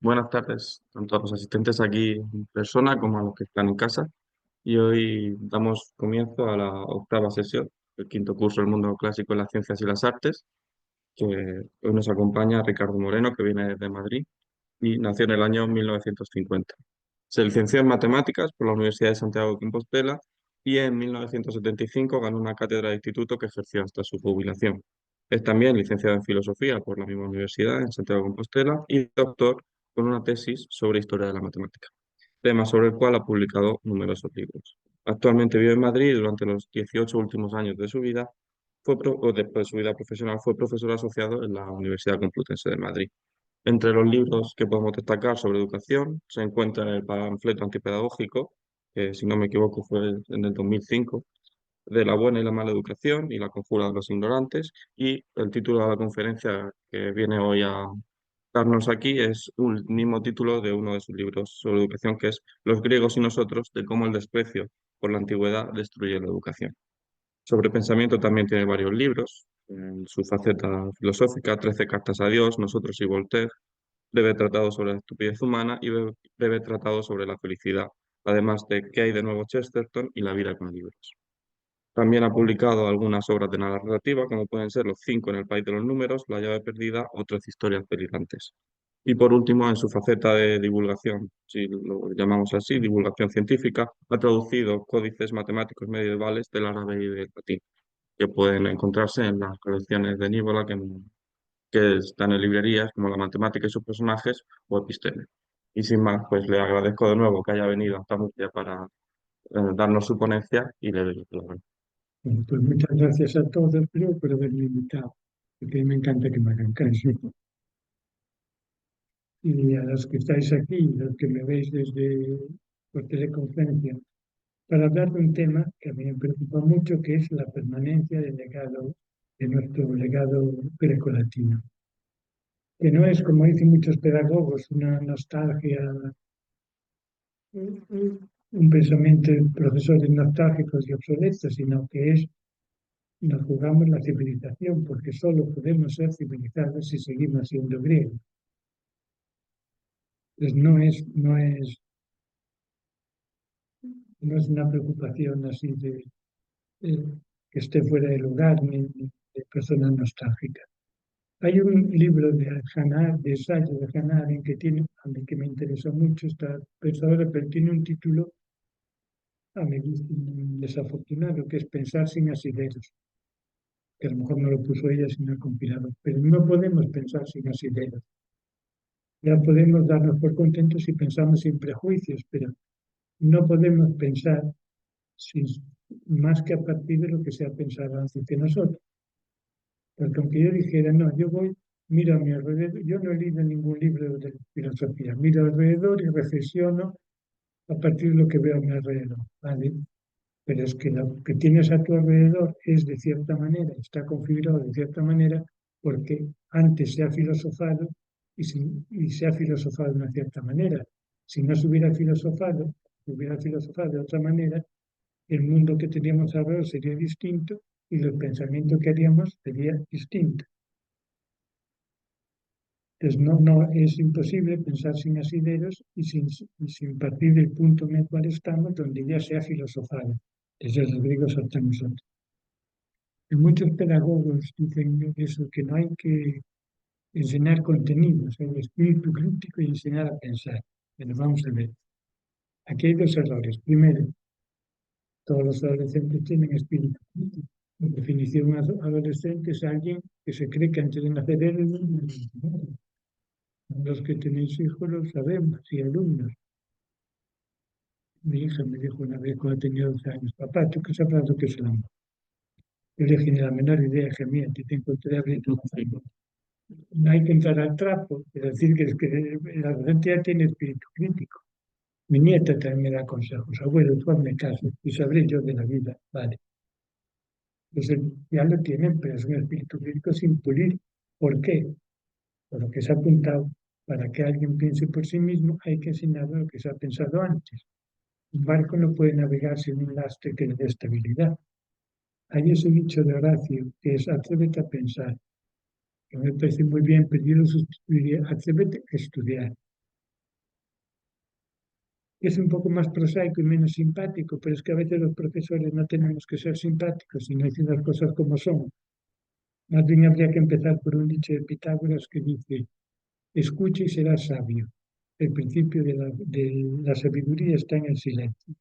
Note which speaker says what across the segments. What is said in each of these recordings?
Speaker 1: Buenas tardes, tanto a los asistentes aquí en persona como a los que están en casa. Y hoy damos comienzo a la octava sesión, el quinto curso del mundo clásico en las ciencias y las artes, que hoy nos acompaña Ricardo Moreno, que viene de Madrid y nació en el año 1950. Se licenció en matemáticas por la Universidad de Santiago de Compostela y en 1975 ganó una cátedra de instituto que ejerció hasta su jubilación. Es también licenciado en filosofía por la misma universidad en Santiago de Compostela y doctor con una tesis sobre historia de la matemática, tema sobre el cual ha publicado numerosos libros. Actualmente vive en Madrid y durante los 18 últimos años de su vida, o después de su vida profesional, fue profesor asociado en la Universidad Complutense de Madrid. Entre los libros que podemos destacar sobre educación se encuentra el panfleto antipedagógico, que si no me equivoco fue en el 2005, de la buena y la mala educación y la conjura de los ignorantes, y el título de la conferencia que viene hoy a darnos aquí es un mismo título de uno de sus libros sobre educación, que es Los griegos y nosotros, de cómo el desprecio por la antigüedad destruye la educación. Sobre pensamiento también tiene varios libros, en su faceta filosófica, 13 cartas a Dios, Nosotros y Voltaire, breve tratado sobre la estupidez humana y breve tratado sobre la felicidad, además de ¿Qué hay de nuevo Chesterton? Y La vida con libros. También ha publicado algunas obras de narrativa, como pueden ser Los cinco en el país de los números, La llave perdida, otras historias delirantes. Y por último, en su faceta de divulgación, si lo llamamos así, divulgación científica, ha traducido códices matemáticos medievales del árabe y del latín, que pueden encontrarse en las colecciones de Nívola que están en librerías, como La matemática y sus personajes o Episteme. Y sin más, pues le agradezco de nuevo que haya venido hasta Murcia para darnos su ponencia y le doy la palabra.
Speaker 2: Bueno, pues muchas gracias a todos, creo, por haberme invitado, porque me encanta que me hagan caso. Y a los que estáis aquí, los que me veis desde por teleconferencia, para hablar de un tema que a mí me preocupa mucho, que es la permanencia del legado, de nuestro legado grecolatino. Que no es, como dicen muchos pedagogos, una nostalgia, un pensamiento de profesores nostálgicos y obsoletos, sino que es nos jugamos la civilización, porque solo podemos ser civilizados si seguimos siendo griegos. Entonces no es una preocupación así eh, que esté fuera de lugar ni de personas nostálgicas. Hay un libro de Hannah, de ensayo de Hannah Arendt a mí que me interesa mucho esta pensadora, pero tiene un título a mí desafortunado, que es Pensar sin asideros, que a lo mejor no lo puso ella, sino el compilador. Pero no podemos pensar sin asideros. Ya podemos darnos por contentos si pensamos sin prejuicios, pero no podemos pensar sin, más que a partir de lo que se ha pensado antes de nosotros. Porque aunque yo dijera, no, yo voy, miro a mi alrededor, yo no he leído ningún libro de filosofía, miro alrededor y reflexiono a partir de lo que veo a mi alrededor, ¿vale? Pero es que lo que tienes a tu alrededor es de cierta manera, está configurado de cierta manera, porque antes se ha filosofado y se ha filosofado de una cierta manera. Si no se hubiera filosofado de otra manera, el mundo que teníamos alrededor sería distinto y el pensamiento que haríamos sería distinto. Entonces, no es imposible pensar sin asideros y sin partir del punto en el cual estamos, donde ya se ha filosofado, desde los griegos hasta nosotros. Y muchos pedagogos dicen eso, que no hay que enseñar contenidos, hay espíritu crítico y enseñar a pensar. Pero vamos a ver, aquí hay dos errores. Primero, todos los adolescentes tienen espíritu crítico. Por definición, un adolescente es alguien que se cree que antes de nacer era un niño. Los que tenéis hijos lo sabemos, y alumnos. Mi hija me dijo una vez cuando tenía 12 años, papá, ¿tú qué sabrás lo que es el amor? Yo le dije, ni la menor idea, que mía, te encontré abriendo un Facebook. No hay que entrar al trapo, es decir, que es que el adolescente ya tiene espíritu crítico. Mi nieta también me da consejos, abuelo, tú hazme caso y sabré yo de la vida, vale. Entonces ya lo tienen, pero es un espíritu crítico sin pulir. ¿Por qué? Por lo que se ha apuntado, para que alguien piense por sí mismo, hay que enseñarle lo que se ha pensado antes. Un barco no puede navegar sin un lastre que le dé estabilidad. Hay ese dicho de Horacio, que es atrévete a pensar, que me parece muy bien, pero yo lo sustituiría, atrévete a estudiar. Es un poco más prosaico y menos simpático, pero es que a veces los profesores no tenemos que ser simpáticos, sino decir las cosas como son. Más bien habría que empezar por un dicho de Pitágoras que dice, escucha y serás sabio. El principio de la sabiduría está en el silencio.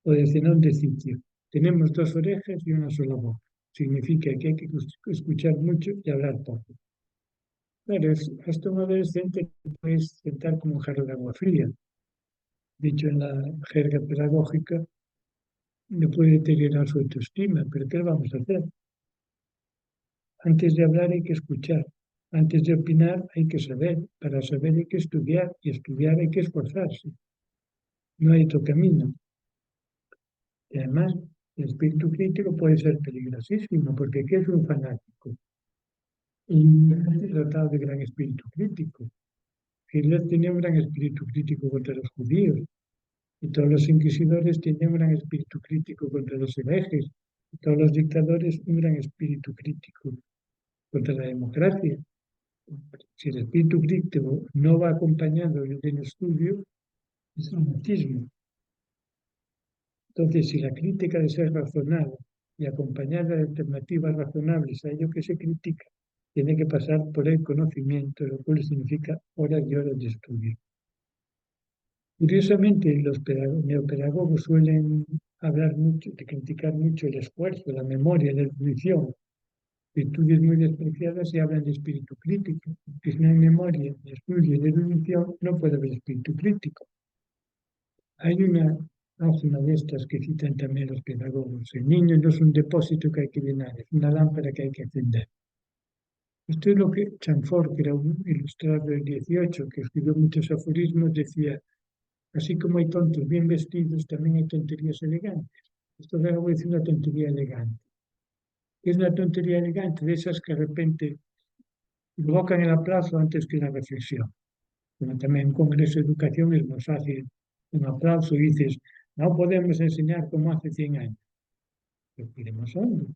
Speaker 2: O de Zenón de Citio, tenemos dos orejas y una sola boca. Significa que hay que escuchar mucho y hablar poco. Claro, hasta un adolescente que puedes sentar como un jarro de agua fría. Dicho en la jerga pedagógica, no puede deteriorar su autoestima, pero ¿qué le vamos a hacer? Antes de hablar hay que escuchar, antes de opinar hay que saber, para saber hay que estudiar y estudiar hay que esforzarse. No hay otro camino. Y además, el espíritu crítico puede ser peligrosísimo, porque ¿qué es un fanático? Y Hitler tratado de gran espíritu crítico. Hitler tenía un gran espíritu crítico contra los judíos, y todos los inquisidores tenían un gran espíritu crítico contra los herejes, y todos los dictadores un gran espíritu crítico contra la democracia. Si el espíritu crítico no va acompañado del estudio, es fanatismo. Entonces, si la crítica de ser razonada y acompañada de alternativas razonables a ello que se critica, tiene que pasar por el conocimiento, lo cual significa horas y horas de estudio. Curiosamente, los neopedagogos suelen hablar mucho, de criticar mucho el esfuerzo, la memoria, la erudición, virtudes muy despreciadas y hablan de espíritu crítico. Que si no hay memoria, ni estudio ni erudición, no puede haber espíritu crítico. Hay una página de estas que citan también los pedagogos. El niño no es un depósito que hay que llenar, es una lámpara que hay que encender. Esto es lo que Chamfort, que era un ilustrador del 18, que escribió muchos aforismos, decía, así como hay tontos bien vestidos, también hay tonterías elegantes. Esto es algo decir una tontería elegante. Es una tontería elegante de esas que de repente provocan el aplauso antes que la reflexión. Como también en un congreso de educación es muy fácil un aplauso y dices, no podemos enseñar como hace 100 años. Pero queremos algo,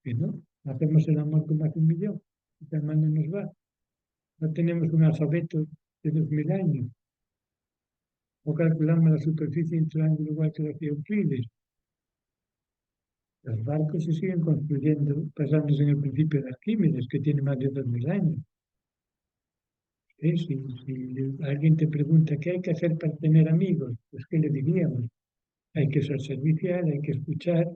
Speaker 2: que no. Hacemos el amor como hace 1 millón. Y tan mal no nos va. No tenemos un alfabeto de 2000 años. O calculamos la superficie en triángulo igual que lo hacía Euclides. Los barcos se siguen construyendo basándose en el principio de Arquímedes, que tiene más de 2000 años. Si alguien te pregunta qué hay que hacer para tener amigos, pues ¿qué le diríamos? Hay que ser servicial, hay que escuchar,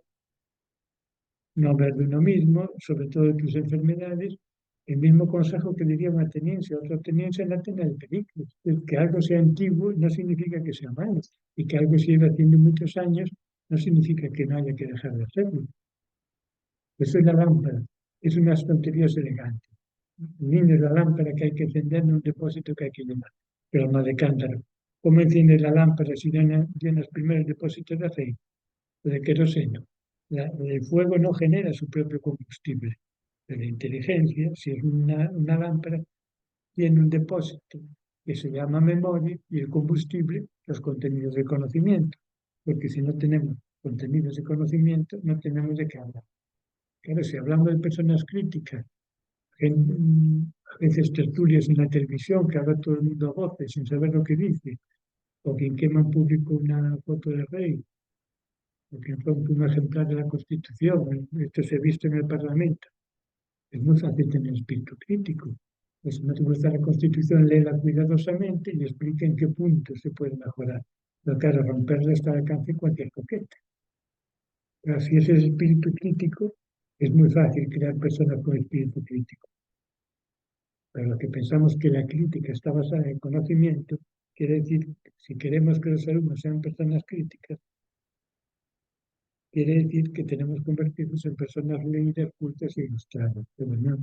Speaker 2: no hablar de uno mismo, sobre todo de tus enfermedades. El mismo consejo que diría un ateniense a otro ateniense en la tela de películas. Que algo sea antiguo no significa que sea malo, y que algo se lleve haciendo muchos años no significa que no haya que dejar de hacerlo. Eso es la lámpara, es unas tonterías elegantes. El niño es la lámpara que hay que encender en un depósito que hay que llenar, pero no de cántaro. ¿Cómo enciendes la lámpara si llenas primero el depósito de aceite o de queroseno? El fuego no genera su propio combustible. Pero la inteligencia, si es una lámpara, tiene un depósito que se llama memoria y el combustible, los contenidos de conocimiento. Porque si no tenemos contenidos de conocimiento, no tenemos de qué hablar. Claro, si hablamos de personas críticas, a veces tertulias en la televisión que habla todo el mundo a voces sin saber lo que dice, o quien quema en público una foto del rey, o quien rompe un ejemplar de la Constitución, esto se ha visto en el Parlamento. Es muy fácil tener espíritu crítico. Pues si no te gusta la Constitución, léela cuidadosamente y explica en qué punto se puede mejorar. Pero claro, romperla está al alcance de cualquier coqueta. Pero si ese es espíritu crítico, es muy fácil crear personas con espíritu crítico. Pero lo que pensamos que la crítica está basada en conocimiento, quiere decir, si queremos que los alumnos sean personas críticas, quiere decir que tenemos que convertirnos en personas leídas, cultas e ilustradas. Pero no.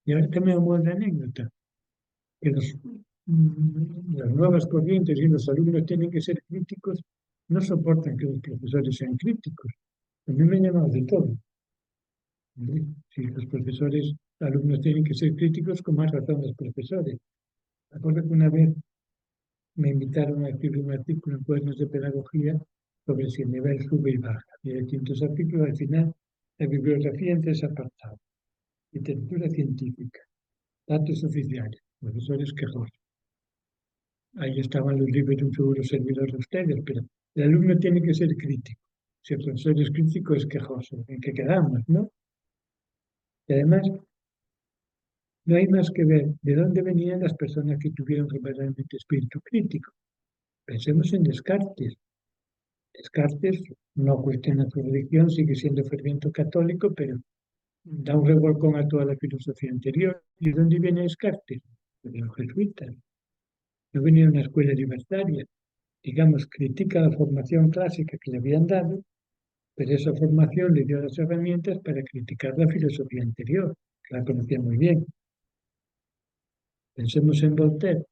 Speaker 2: Y ahora también hubo una anécdota, que las nuevas corrientes y los alumnos tienen que ser críticos, no soportan que los profesores sean críticos. A mí me han llamado de todo. Si los profesores, alumnos tienen que ser críticos, con más razón los profesores. Recuerdo que una vez me invitaron a escribir un artículo en Cuadernos de Pedagogía sobre si el nivel sube y baja. Y hay distintos artículos, al final, la bibliografía en 3 apartados. Literatura científica, datos oficiales, profesores quejosos. ahí estaban los libros de un seguro servidor de ustedes, pero el alumno tiene que ser crítico. Si el profesor es crítico, es quejoso. ¿En qué quedamos, no? Y además, no hay más que ver de dónde venían las personas que tuvieron verdaderamente espíritu crítico. Pensemos en Descartes. Descartes no cuestiona su religión, sigue siendo ferviente católico, pero da un revolcón a toda la filosofía anterior. ¿Y de dónde viene Descartes? De los jesuitas. No venía de una escuela libertaria. Digamos, critica la formación clásica que le habían dado, pero esa formación le dio las herramientas para criticar la filosofía anterior, que la conocía muy bien. Pensemos en Voltaire.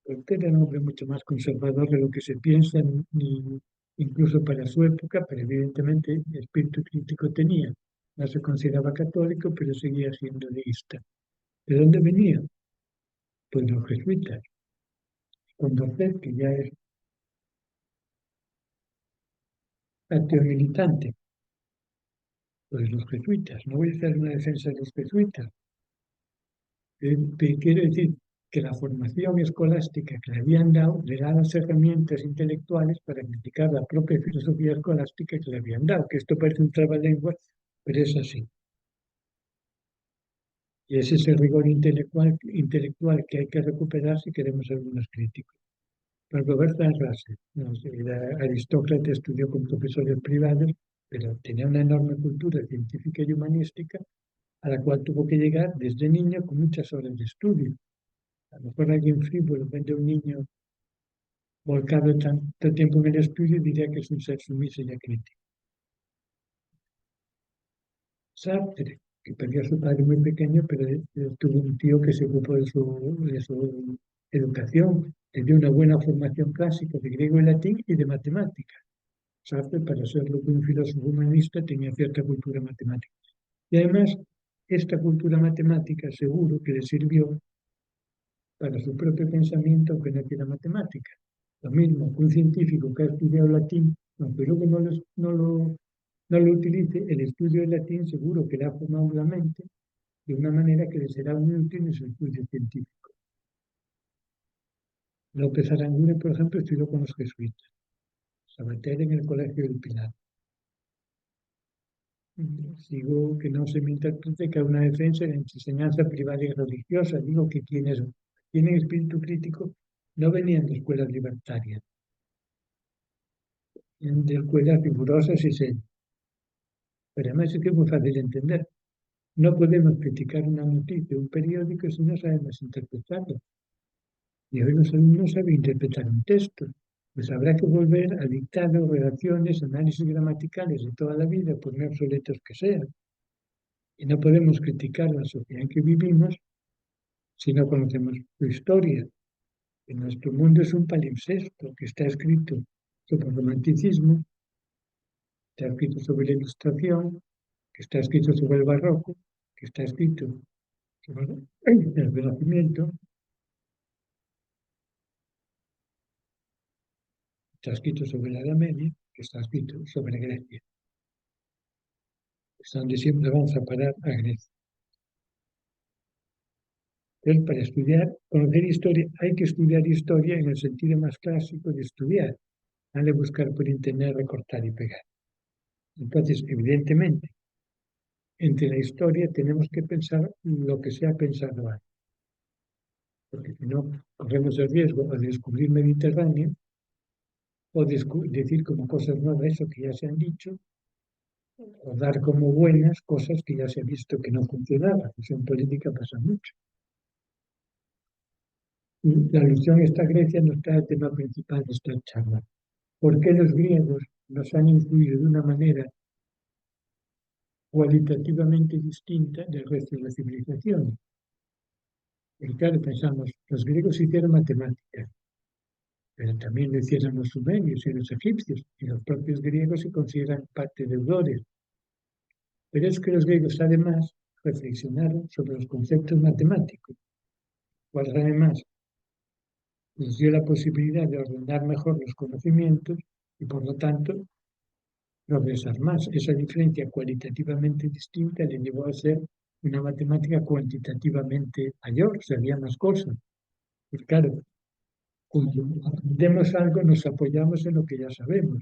Speaker 2: Voltaire era un hombre mucho más conservador de lo que se piensa, incluso para su época, pero evidentemente espíritu crítico tenía. No se consideraba católico, pero seguía siendo deísta. ¿De dónde venía? Pues los jesuitas. Con Voltaire, que ya es ateo militante, pues los jesuitas. No voy a hacer una defensa de los jesuitas. Quiero decir que la formación escolástica que le habían dado le da las herramientas intelectuales para criticar la propia filosofía escolástica que le habían dado, que esto parece un trabalenguas, pero es así. Y es ese rigor intelectual que hay que recuperar si queremos ser unos críticos. Pues Roberta Russell, no sé, Aristócrates estudió con profesores privados, pero tenía una enorme cultura científica y humanística a la cual tuvo que llegar desde niño con muchas horas de estudio. A lo mejor alguien frívolo ve de un niño volcado tanto tiempo en el estudio diría que es un ser sumiso y acrítico. Sartre, que perdió a su padre muy pequeño, pero tuvo un tío que se ocupó de su educación, le dio una buena formación clásica de griego y latín y de matemáticas. Sartre, para ser lo que un filósofo humanista, tenía cierta cultura matemática. Y además, esta cultura matemática seguro que le sirvió para su propio pensamiento, aunque no hiciera matemática. Lo mismo que un científico que ha estudiado latín, aunque luego no lo utilice, el estudio del latín seguro que le ha formado la mente de una manera que le será muy útil en su estudio científico. López Aranguren, por ejemplo, estudió con los jesuitas. Sabater en el Colegio del Pilar. Digo que no se me interprete que hay una defensa de la enseñanza privada y religiosa. Digo que quienes tienen espíritu crítico no venían de escuelas libertarias, de escuelas rigurosas y serias. Pero además es que es muy fácil de entender. No podemos criticar una noticia, un periódico, si no sabemos interpretarlo. Y hoy los alumnos saben interpretar un texto. Pues habrá que volver a dictados, redacciones, análisis gramaticales de toda la vida, por muy obsoletos que sean. Y no podemos criticar la sociedad en que vivimos si no conocemos su historia. Que nuestro mundo es un palimpsesto que está escrito sobre el romanticismo, está escrito sobre la ilustración, que está escrito sobre el barroco, que está escrito sobre el Renacimiento, está escrito sobre la Edad Media, que está escrito sobre Grecia. Es donde siempre vamos a parar a Grecia. Entonces, para estudiar, conocer historia, hay que estudiar historia en el sentido más clásico de estudiar, no de buscar por internet, recortar y pegar. Entonces, evidentemente, entre la historia tenemos que pensar lo que se ha pensado antes, porque si no, corremos el riesgo de descubrir Mediterráneo o decir como cosas nuevas eso que ya se han dicho, o dar como buenas cosas que ya se ha visto que no funcionaban. Eso en política pasa mucho. Y la alusión a esta Grecia no está el tema principal de esta charla. ¿Por qué los griegos nos han influido de una manera cualitativamente distinta del resto de la civilización? Y claro, pensamos, los griegos hicieron matemáticas, pero también lo hicieron los sumerios y los egipcios, y los propios griegos se consideran parte deudores. Pero es que los griegos además reflexionaron sobre los conceptos matemáticos, cual además les dio la posibilidad de ordenar mejor los conocimientos y por lo tanto progresar más. Esa diferencia cualitativamente distinta le llevó a ser una matemática cuantitativamente mayor, sabía más cosas. Pues claro, cuando aprendemos algo nos apoyamos en lo que ya sabemos.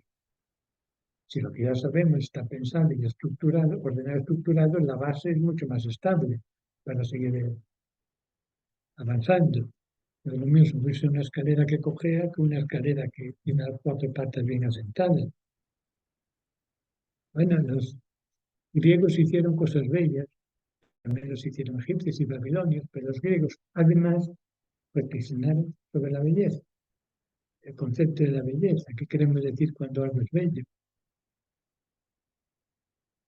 Speaker 2: Si lo que ya sabemos está pensado y estructurado, ordenado y estructurado, la base es mucho más estable para seguir avanzando. No es lo mismo subirse una escalera que cojea que una escalera que tiene las cuatro patas bien asentadas. Bueno, los griegos hicieron cosas bellas, también los hicieron egipcios y babilonios, pero los griegos además reflexionaron sobre la belleza, el concepto de la belleza, qué queremos decir cuando algo es bello.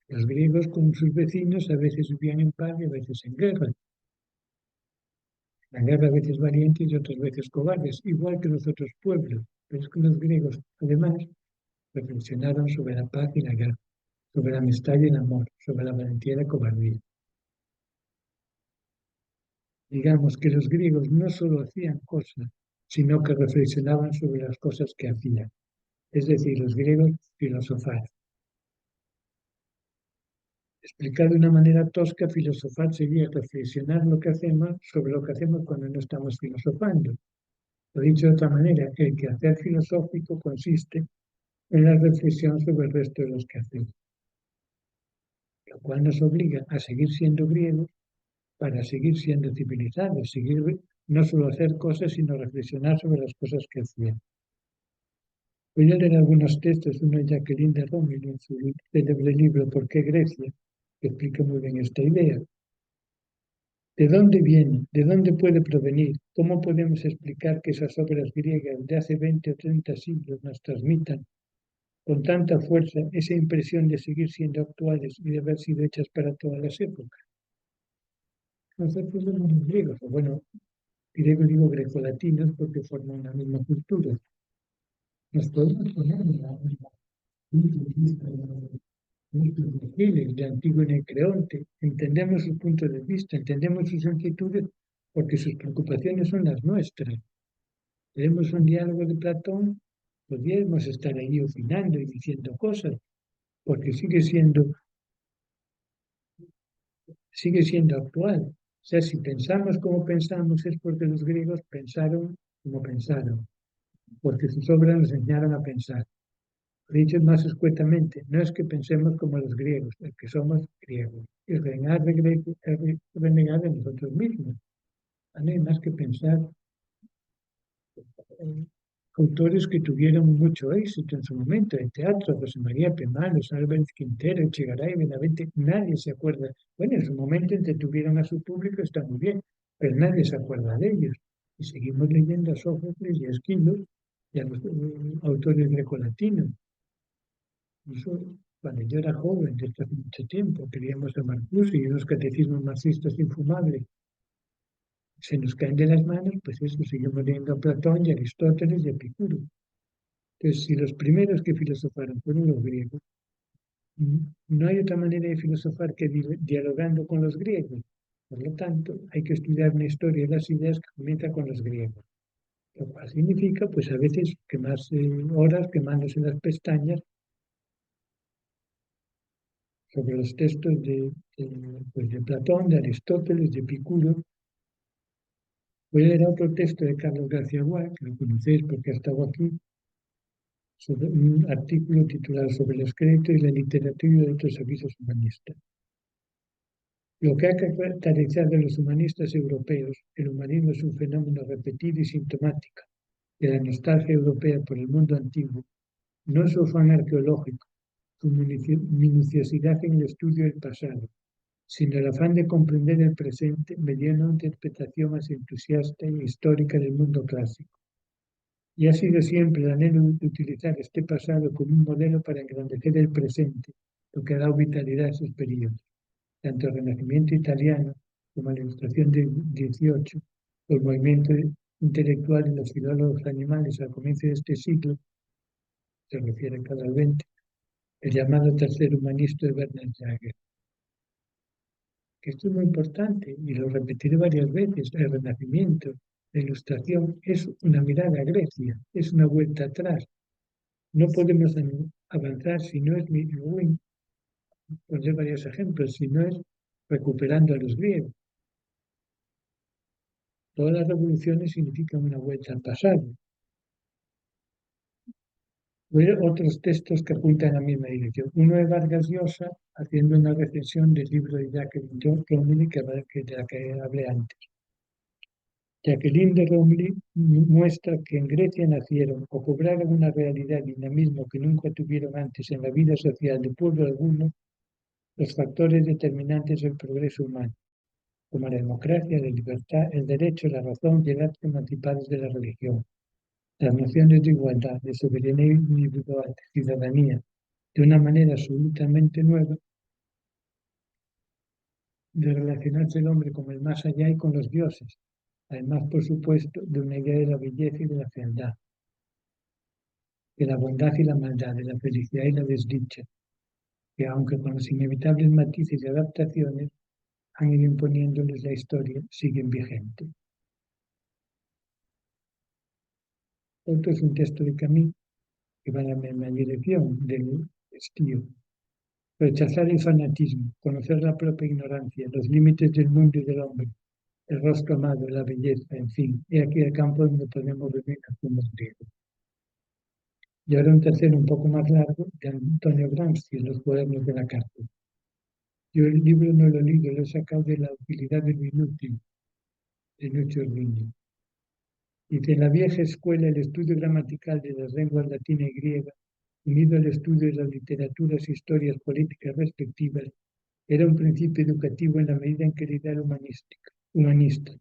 Speaker 2: Los griegos con sus vecinos a veces vivían en paz y a veces en guerra. La guerra a veces valientes y otras veces cobardes, igual que los otros pueblos. Pero es que los griegos, además, reflexionaron sobre la paz y la guerra, sobre la amistad y el amor, sobre la valentía y la cobardía. Digamos que los griegos no solo hacían cosas, sino que reflexionaban sobre las cosas que hacían. Es decir, los griegos filosofaban. Explicar de una manera tosca, filosofar sería reflexionar lo que hacemos sobre lo que hacemos cuando no estamos filosofando. Lo dicho de otra manera, el quehacer filosófico consiste en la reflexión sobre el resto de los quehaceres, lo cual nos obliga a seguir siendo griegos para seguir siendo civilizados, seguir no solo hacer cosas, sino reflexionar sobre las cosas que hacían. Voy a leer algunos textos, uno de Jacqueline de Rómulo, en su célebre libro ¿Por qué Grecia?, que explica muy bien esta idea. ¿De dónde viene? ¿De dónde puede provenir? ¿Cómo podemos explicar que esas obras griegas de hace 20 o 30 siglos nos transmitan con tanta fuerza esa impresión de seguir siendo actuales y de haber sido hechas para todas las épocas? Nosotros somos los griegos, o bueno, griegos digo grecolatinos porque forman una misma cultura. Nos podemos poner en la misma punto de vista de Giles, de Antiguo y Creonte, entendemos sus puntos de vista, entendemos sus inquietudes porque sus preocupaciones son las nuestras. Tenemos un diálogo de Platón, podríamos estar ahí opinando y diciendo cosas, porque sigue siendo actual. O sea, si pensamos como pensamos es porque los griegos pensaron como pensaron, porque sus obras nos enseñaron a pensar. Dicho más escuetamente, no es que pensemos como los griegos, es que somos griegos. Y renegar de griego es renegar de nosotros mismos. No hay más que pensar en autores que tuvieron mucho éxito en su momento, en teatro, José María Pemalos, Álvarez Quintero, Echegaray, Benavente, nadie se acuerda. Bueno, en su momento entretuvieron a su público, está muy bien, pero nadie se acuerda de ellos. Y seguimos leyendo a Sófocles y a Esquilo y a los autores grecolatinos. Eso, cuando yo era joven, desde hace mucho tiempo, queríamos a Marcuse y unos catecismos marxistas infumables. Se nos caen de las manos, pues eso, seguimos leyendo a Platón y a Aristóteles y a Epicuro. Entonces, si los primeros que filosofaron fueron los griegos, no hay otra manera de filosofar que dialogando con los griegos. Por lo tanto, hay que estudiar una historia de las ideas que comienza con los griegos. Lo cual significa, pues a veces, quemarse horas quemándose las pestañas sobre los textos pues de Platón, de Aristóteles, de Epicuro. Voy a leer otro texto de Carlos García Gual, que lo conocéis porque ha estado aquí, sobre un artículo titulado Sobre los créditos y la literatura de otros avisos humanistas. Lo que ha caracterizado a los humanistas europeos, el humanismo es un fenómeno repetido y sintomático de la nostalgia europea por el mundo antiguo, no su afán arqueológico, su minuciosidad en el estudio del pasado, sino el afán de comprender el presente mediante una interpretación más entusiasta e histórica del mundo clásico. Y ha sido siempre el anhelo de utilizar este pasado como un modelo para engrandecer el presente, lo que ha dado vitalidad a esos periodos. Tanto el Renacimiento italiano como la Ilustración del XVIII, el movimiento intelectual de los filólogos animales al comienzo de este siglo, se refiere cada al XX, el llamado tercer humanista de Bernard Jagger. Que esto es muy importante y lo repetiré varias veces, el Renacimiento, la Ilustración es una mirada a Grecia, es una vuelta atrás. No podemos avanzar si no es, pondré varios ejemplos, si no es recuperando a los griegos. Todas las revoluciones significan una vuelta al pasado. Otros textos que apuntan en la misma dirección. Uno de Vargas Llosa, haciendo una recensión del libro de Jacqueline Romilly, de la que hablé antes. Jacqueline de Romilly muestra que en Grecia nacieron o cobraron una realidad y dinamismo que nunca tuvieron antes en la vida social de pueblo alguno los factores determinantes del progreso humano, como la democracia, la libertad, el derecho, la razón y el acto emancipados de la religión. Las nociones de igualdad, de soberanía individual, de ciudadanía, de una manera absolutamente nueva, de relacionarse el hombre con el más allá y con los dioses, además, por supuesto, de una idea de la belleza y de la fealdad, de la bondad y la maldad, de la felicidad y la desdicha, que aunque con los inevitables matices y adaptaciones han ido imponiéndoles la historia, siguen vigentes. Otro es un texto de Camus que va en la misma dirección del estío. Rechazar el fanatismo, conocer la propia ignorancia, los límites del mundo y del hombre, el rostro amado, la belleza, en fin, he aquí el campo donde podemos vivir como griegos. Y ahora un tercero un poco más largo de Antonio Gramsci, Los cuadernos de la cárcel. Yo el libro no lo he leído, lo he sacado de La utilidad de lo inútil, de Lucho Orduña. Dice, en la vieja escuela el estudio gramatical de las lenguas latina y griega, unido al estudio de las literaturas e historias políticas respectivas, era un principio educativo en la medida en que la idea humanista,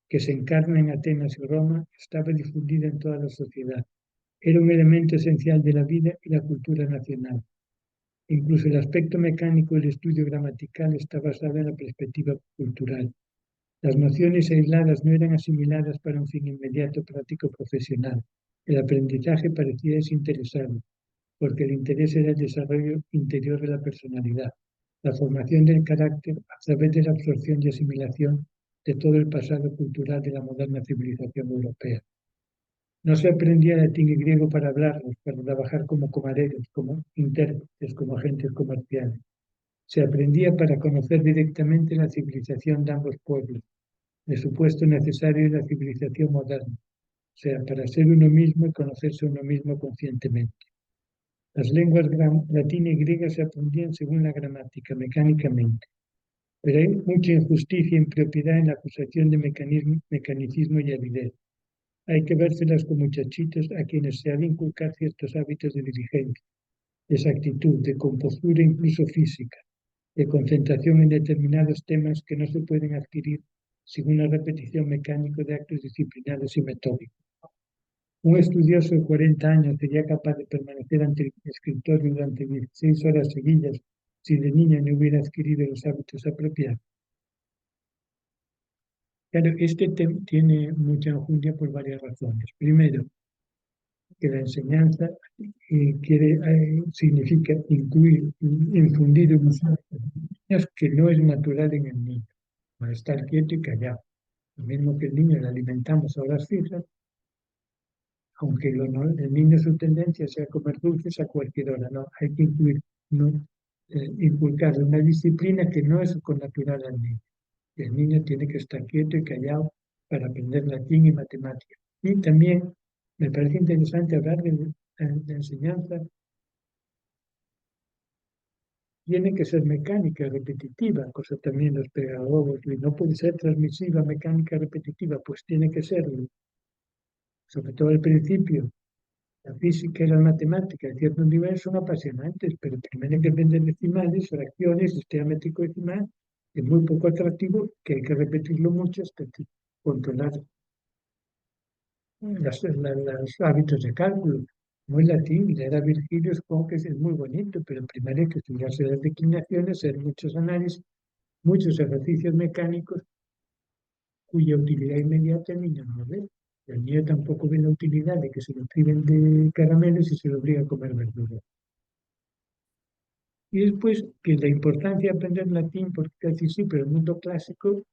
Speaker 2: que se encarna en Atenas y Roma, estaba difundida en toda la sociedad. Era un elemento esencial de la vida y la cultura nacional. Incluso el aspecto mecánico del estudio gramatical está basado en la perspectiva cultural. Las nociones aisladas no eran asimiladas para un fin inmediato práctico profesional. El aprendizaje parecía desinteresado, porque el interés era el desarrollo interior de la personalidad, la formación del carácter a través de la absorción y asimilación de todo el pasado cultural de la moderna civilización europea. No se aprendía latín y griego para hablarlos, para trabajar como camareros, como intérpretes, como agentes comerciales. Se aprendía para conocer directamente la civilización de ambos pueblos, el supuesto necesario de la civilización moderna, o sea, para ser uno mismo y conocerse uno mismo conscientemente. Las lenguas latina y griega se aprendían según la gramática, mecánicamente, pero hay mucha injusticia e impropiedad en la acusación de mecanicismo y avidez. Hay que vérselas con muchachitos a quienes se ha de inculcar ciertos hábitos de diligencia, de exactitud, de compostura incluso física, de concentración en determinados temas que no se pueden adquirir sin una repetición mecánica de actos disciplinados y metódicos. Un estudioso de 40 años sería capaz de permanecer ante el escritorio durante 16 horas seguidas si de niño no hubiera adquirido los hábitos apropiados. Claro, este tiene mucha enjundia por varias razones. Primero, que la enseñanza significa incluir, infundir unos hábitos que no es natural en el niño, para estar quieto y callado. Lo mismo que el niño le alimentamos a horas fijas, aunque el niño su tendencia sea comer dulces a cualquier hora, no, hay que incluir, no, inculcarle una disciplina que no es connatural al niño. El niño tiene que estar quieto y callado para aprender latín y matemáticas. Y también me parece interesante hablar de la enseñanza. Tiene que ser mecánica, repetitiva, cosa también los pedagogos, y no puede ser transmisiva, mecánica, repetitiva, pues tiene que serlo. Sobre todo al principio, la física y las matemáticas de cierto nivel son apasionantes, pero primero hay que aprender decimales, fracciones, sistema métrico decimal, es muy poco atractivo, que hay que repetirlo mucho hasta controlar los hábitos de cálculo. Muy latín, leer a Virgilio supongo que es muy bonito, pero primero hay que estudiarse las declinaciones, hacer muchos análisis, muchos ejercicios mecánicos cuya utilidad inmediata el niño no ve. El niño tampoco ve la utilidad de que se lo priven de caramelos y se lo obliga a comer verduras. Y después, que la importancia de aprender latín, porque casi sí, pero el mundo clásico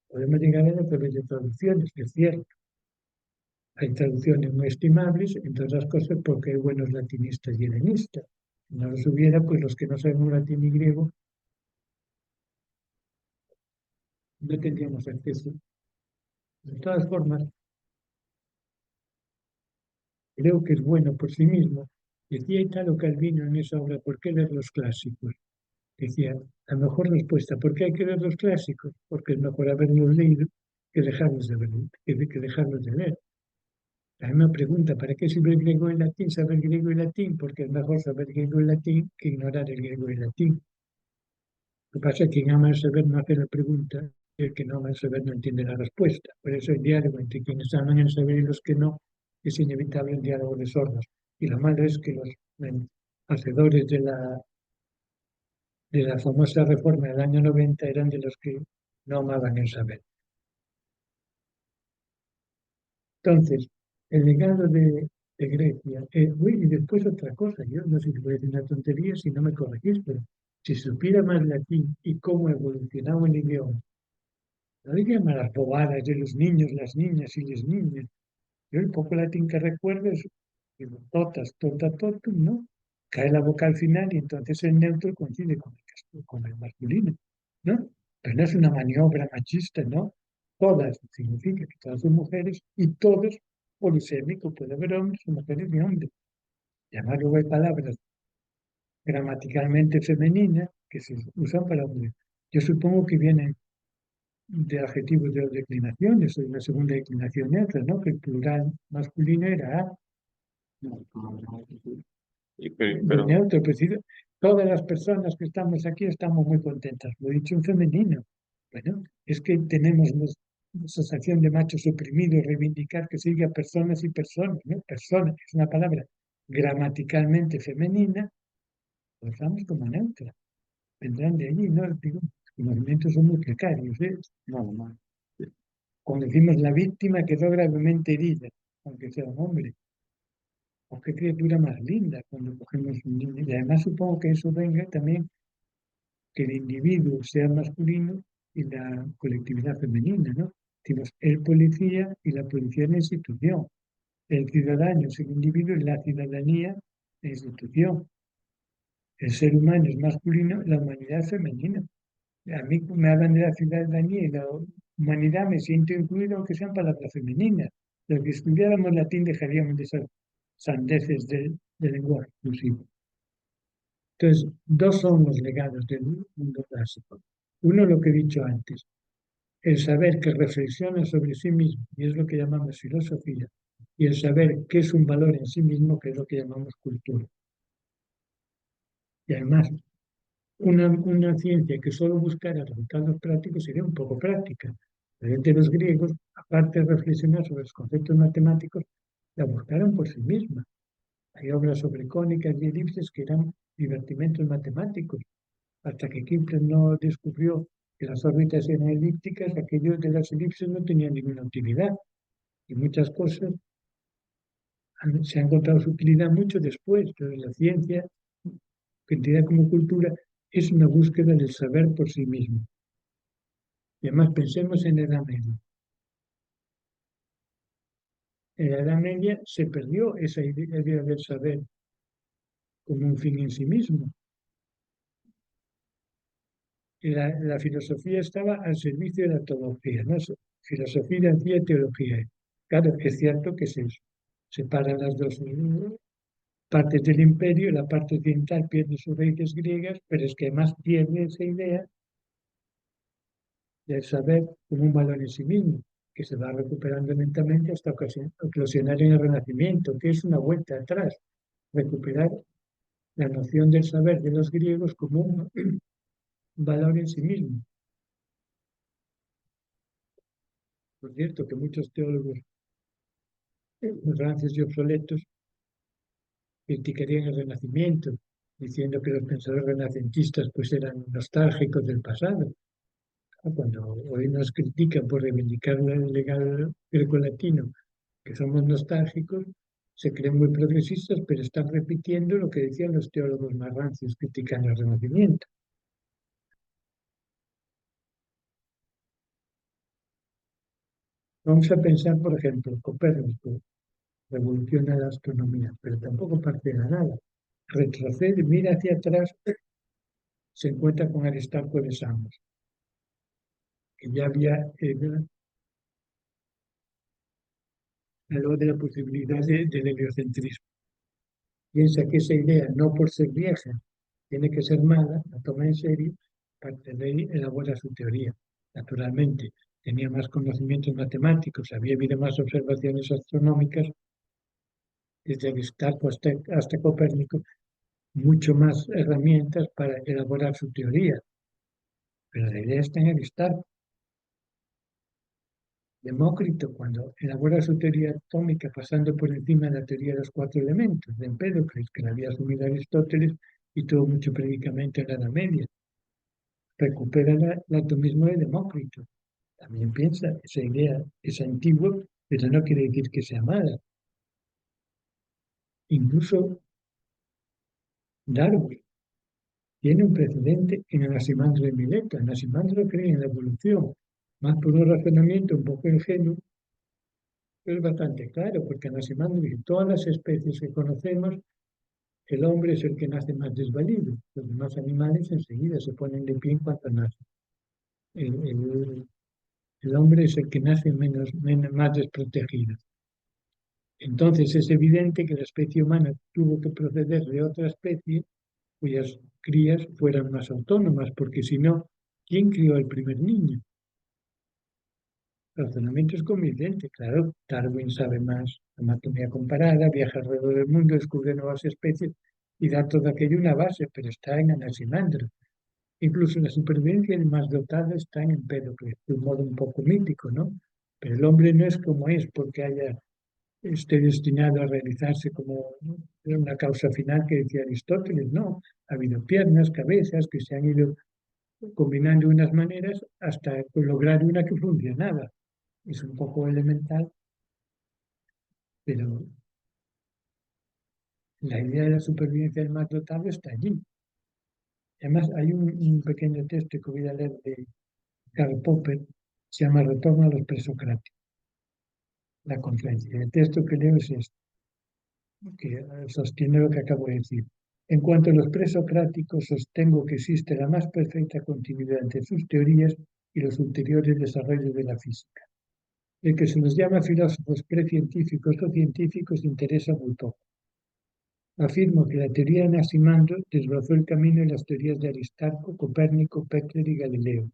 Speaker 2: podemos llegar a través de traducciones, es cierto. Hay traducciones muy estimables, entre otras cosas porque hay buenos latinistas y helenistas. Si no los hubiera, pues los que no saben latín y griego no tendríamos acceso De todas formas, creo que es bueno por sí mismo. Decía Italo Calvino en esa obra, ¿por qué leer los clásicos? Decía, la mejor respuesta, ¿por qué hay que leer los clásicos? Porque es mejor haberlos leído que dejarlos de, ver, que dejarlos de leer. La misma pregunta, ¿para qué sirve el griego y el latín? Saber griego y latín, porque es mejor saber griego y latín que ignorar el griego y latín. Lo que pasa es que quien ama el saber no hace la pregunta y el que no ama el saber no entiende la respuesta. Por eso el diálogo entre quienes aman el saber y los que no es inevitable, un diálogo de sordos. Y lo malo es que los hacedores de la famosa reforma del año 90 eran de los que no amaban el saber. Entonces, el legado de Grecia, y después otra cosa, yo no sé si voy a decir una tontería si no me corregís, pero si supiera más latín y cómo evolucionaba el idioma, no diría malas bobadas de los niños, las niñas y las niñas. Yo el poco latín que recuerdo es digo, totas, tota, totum, ¿no? Cae la boca al final y entonces el neutro coincide con el masculino, ¿no? Pero no es una maniobra machista, ¿no? Todas significa que todas son mujeres y todos polisémico, puede haber hombres y mujeres y hombres. Y además luego hay palabras gramaticalmente femeninas que se usan para hombres. Yo supongo que vienen de adjetivos de dos declinaciones, o de la segunda declinación neutra, ¿no? Que el plural masculino era A, del
Speaker 1: Pero,
Speaker 2: neutro, pues sí, todas las personas que estamos aquí estamos muy contentas. Lo he dicho en femenino. Bueno, es que tenemos sensación de macho suprimido, reivindicar que se diga personas y personas, ¿no? Personas es una palabra gramaticalmente femenina, lo usamos como neutra. Vendrán de allí, ¿no? Digo, los movimientos son muy precarios, ¿eh? No, no. Cuando decimos la víctima quedó gravemente herida, aunque sea un hombre. O qué criatura más linda cuando cogemos un niño. Y además supongo que eso venga también que el individuo sea masculino y la colectividad femenina, ¿no? Decimos el policía y la policía es la institución. El ciudadano es el individuo y la ciudadanía la institución. El ser humano es masculino, la humanidad es femenina. A mí me hablan de la ciudadanía y la humanidad, me siento incluido aunque sean palabras femeninas. Los que estudiáramos latín dejaríamos de esas sandeces del lenguaje inclusivo. Entonces, dos son los legados del mundo clásico. Uno, lo que he dicho antes, el saber que reflexiona sobre sí mismo, y es lo que llamamos filosofía, y el saber que es un valor en sí mismo, que es lo que llamamos cultura. Y además, una ciencia que solo buscara resultados prácticos sería un poco práctica. De los griegos, aparte de reflexionar sobre los conceptos matemáticos, la buscaron por sí misma. Hay obras sobre cónicas y elipses que eran divertimentos matemáticos. Hasta que Kepler no descubrió que las órbitas eran elípticas, aquello de las elipses no tenía ninguna utilidad. Y muchas cosas se han encontrado su utilidad mucho después, pero la ciencia, entidad como cultura, es una búsqueda del saber por sí mismo. Y además pensemos en la Edad Media. En la Edad Media se perdió esa idea del saber como un fin en sí mismo. La filosofía estaba al servicio de la teología, ¿no? Filosofía y teología. Claro, es cierto que se separan las dos partes del imperio, la parte occidental pierde sus raíces griegas, pero es que además pierde esa idea del saber como un valor en sí mismo, que se va recuperando lentamente hasta eclosionar en el Renacimiento, que es una vuelta atrás, recuperar la noción del saber de los griegos como un valor en sí mismo. Por cierto, que muchos teólogos rancios y obsoletos criticarían el Renacimiento, diciendo que los pensadores renacentistas pues eran nostálgicos del pasado. Cuando hoy nos critican por reivindicar el legado grecolatino, que somos nostálgicos, se creen muy progresistas, pero están repitiendo lo que decían los teólogos más rancios criticando el Renacimiento. Vamos a pensar, por ejemplo, Copérnico revoluciona la astronomía, pero tampoco parte de la nada. Retrocede, mira hacia atrás, se encuentra con Aristarco de Samos, que ya había habló de la posibilidad del heliocentrismo. Piensa que esa idea, no por ser vieja, tiene que ser mala, la toma en serio, parte de ahí elabora su teoría. Naturalmente, tenía más conocimientos matemáticos, había habido más observaciones astronómicas, desde Aristarco hasta Copérnico, mucho más herramientas para elaborar su teoría. Pero la idea está en Aristarco. Demócrito, cuando elabora su teoría atómica pasando por encima de la teoría de los cuatro elementos de Empédocles, que la había asumido Aristóteles y tuvo mucho predicamento en la Edad Media, recupera el atomismo de Demócrito. También piensa, esa idea es antigua, pero no quiere decir que sea mala. Incluso Darwin tiene un precedente en Anaximandro de Mileto. Anaximandro cree en la evolución, más por un razonamiento un poco ingenuo, pero es bastante claro, porque Anaximandro dice, todas las especies que conocemos, el hombre es el que nace más desvalido. Los demás animales enseguida se ponen de pie en cuanto nacen. El, el- el hombre es el que nace más desprotegido. Entonces es evidente que la especie humana tuvo que proceder de otra especie cuyas crías fueran más autónomas, porque si no, ¿quién crió el primer niño? El razonamiento es convincente, claro. Darwin sabe más anatomía comparada, viaja alrededor del mundo, descubre nuevas especies y da todo aquello una base, pero está en Anaximandro. Incluso la supervivencia del más dotado está en Empédocles, de un modo un poco mítico, ¿no? Pero el hombre no es como es porque esté destinado a realizarse como una causa final que decía Aristóteles, no. Ha habido piernas, cabezas que se han ido combinando de unas maneras hasta lograr una que funcionaba. Es un poco elemental, pero la idea de la supervivencia del más dotado está allí. Además, hay un pequeño texto que voy a leer de Karl Popper, se llama Retorno a los presocráticos, la conferencia. El texto que leo es este, que sostiene lo que acabo de decir. En cuanto a los presocráticos, sostengo que existe la más perfecta continuidad entre sus teorías y los ulteriores desarrollos de la física. El que se los llama filósofos precientíficos o científicos interesa muy poco. Afirmo que la teoría de Anaximandro desbrozó el camino de las teorías de Aristarco, Copérnico, Kepler y Galileo.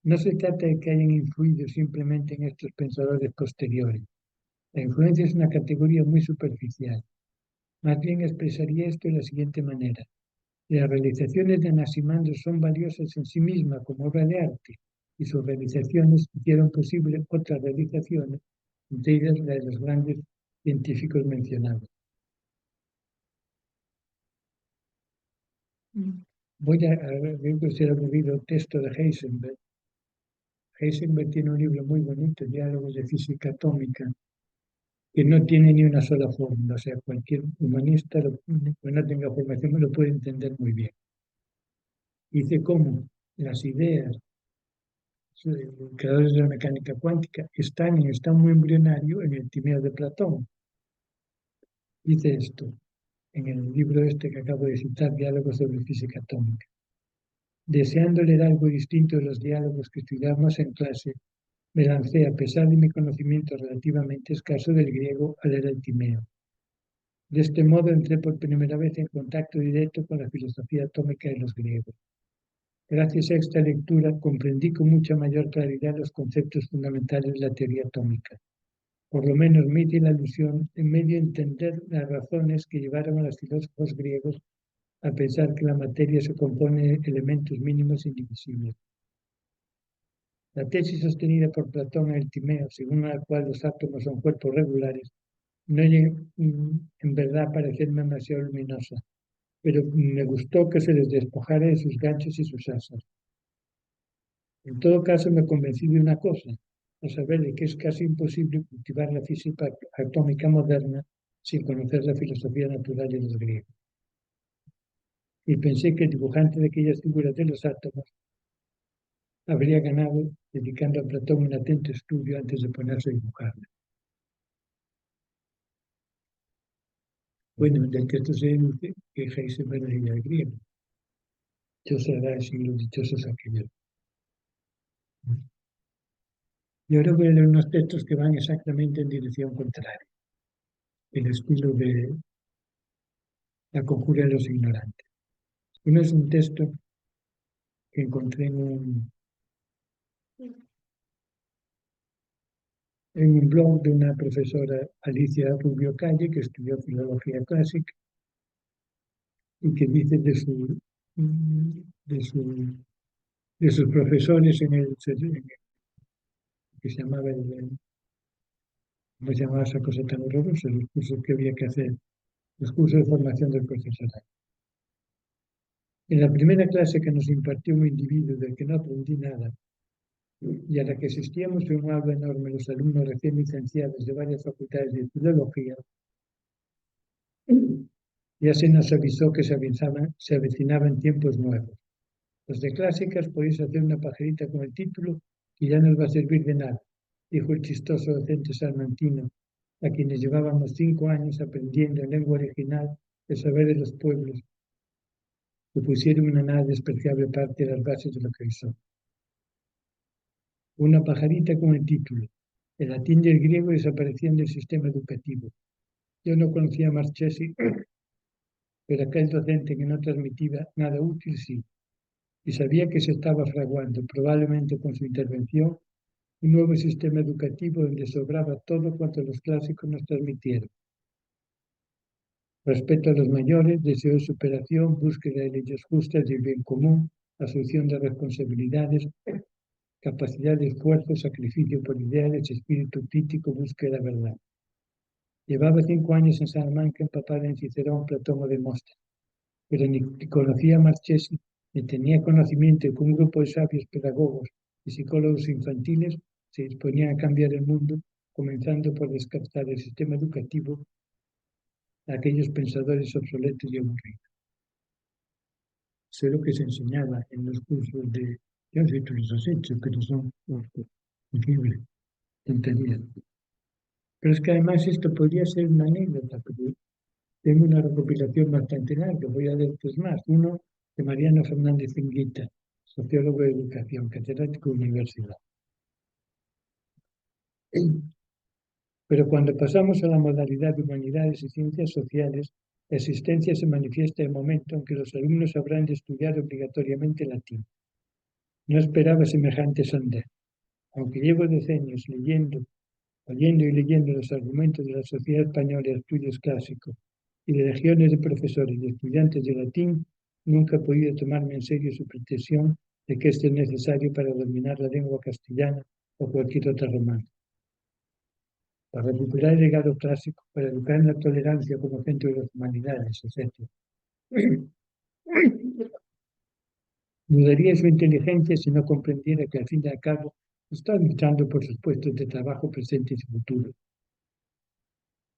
Speaker 2: No se trata de que hayan influido simplemente en estos pensadores posteriores. La influencia es una categoría muy superficial. Más bien expresaría esto de la siguiente manera. Las realizaciones de Anaximandro son valiosas en sí mismas como obra de arte y sus realizaciones hicieron posible otras realizaciones, entre ellas la de los grandes científicos mencionados. Voy a ver si he aburrido el texto de Heisenberg. Heisenberg tiene un libro muy bonito, Diálogos de Física Atómica, que no tiene ni una sola fórmula. O sea, cualquier humanista que no tenga formación lo puede entender muy bien. Dice cómo las ideas creadores de la mecánica cuántica están en estado muy embrionario en el Timeo de Platón. Dice esto en el libro este que acabo de citar, Diálogos sobre Física Atómica. Deseando leer algo distinto de los diálogos que estudiamos en clase, me lancé, a pesar de mi conocimiento relativamente escaso del griego, a leer el Timeo. De este modo entré por primera vez en contacto directo con la filosofía atómica de los griegos. Gracias a esta lectura comprendí con mucha mayor claridad los conceptos fundamentales de la teoría atómica. Por lo menos me hice la ilusión en medio de entender las razones que llevaron a los filósofos griegos a pensar que la materia se compone de elementos mínimos indivisibles. La tesis sostenida por Platón en el Timeo, según la cual los átomos son cuerpos regulares, no llega en verdad a parecerme demasiado luminosa, pero me gustó que se les despojara de sus ganchos y sus asas. En todo caso, me convencí de una cosa, a saber de que es casi imposible cultivar la física atómica moderna sin conocer la filosofía natural de los griegos. Y pensé que el dibujante de aquellas figuras de los átomos habría ganado dedicando a Platón un atento estudio antes de ponerse a dibujarla. Bueno, del texto se deduce que Heisenberg leía el griego. Dios hará siglos dichosos aquellos. Y ahora voy a leer unos textos que van exactamente en dirección contraria, el estilo de La conjura de los ignorantes. Uno es un texto que encontré en un blog de una profesora, Alicia Rubio Calle, que estudió filología clásica y que dice de, su, de sus profesores que se llamaba ¿cómo se llamaba esa cosa tan horrorosa? Los cursos que había que hacer, los cursos de formación del profesorado. En la primera clase que nos impartió un individuo del que no aprendí nada y a la que asistíamos en un aula enorme los alumnos recién licenciados de varias facultades de filología, ya se nos avisó que se avecinaban tiempos nuevos. Los de clásicas podéis hacer una pajarita con el título y ya no os va a servir de nada, dijo el chistoso docente salmantino, a quienes llevábamos 5 años aprendiendo en lengua original el saber de los pueblos, que pusieron una nada despreciable parte de las bases de lo que hoy son. Una pajarita con el título. El latín y el griego desaparecían del sistema educativo. Yo no conocía a Marchesi, pero aquel docente que no transmitía nada útil sí, y sabía que se estaba fraguando, probablemente con su intervención, un nuevo sistema educativo donde sobraba todo cuanto los clásicos nos transmitieron. Respeto a los mayores, deseo de superación, búsqueda de leyes justas y el bien común, asunción de responsabilidades, capacidad de esfuerzo, sacrificio por ideales, espíritu crítico, búsqueda de la verdad. Llevaba 5 años en Salamanca empapada en Cicerón, Platón o Demóstenes, pero ni conocía a Marchesi, ni tenía conocimiento de que un grupo de sabios pedagogos y psicólogos infantiles se disponían a cambiar el mundo, comenzando por descartar el sistema educativo a aquellos pensadores obsoletos y aburridos. Sé lo que se enseñaba en los cursos de, yo no sé si tú los has hecho, pero son increíbles, tonterías. Pero es que además esto podría ser una anécdota, pero tengo una recopilación bastante larga, voy a leer tres más. Uno de Mariano Fernández Inguita, sociólogo de educación, catedrático de universidad. Pero cuando pasamos a la modalidad de humanidades y ciencias sociales, la existencia se manifiesta en el momento en que los alumnos habrán de estudiar obligatoriamente latín. No esperaba semejante sondeo. Aunque llevo decenios oyendo y leyendo los argumentos de la Sociedad Española de Estudios Clásicos y de legiones de profesores y estudiantes de latín, nunca he podido tomarme en serio su pretensión de que esto es necesario para dominar la lengua castellana o cualquier otra romana. Para recuperar el legado clásico, para educar en la tolerancia como centro de las humanidades, etc. Dudaría su inteligencia si no comprendiera que al fin y al cabo está luchando por sus puestos de trabajo presentes y futuros.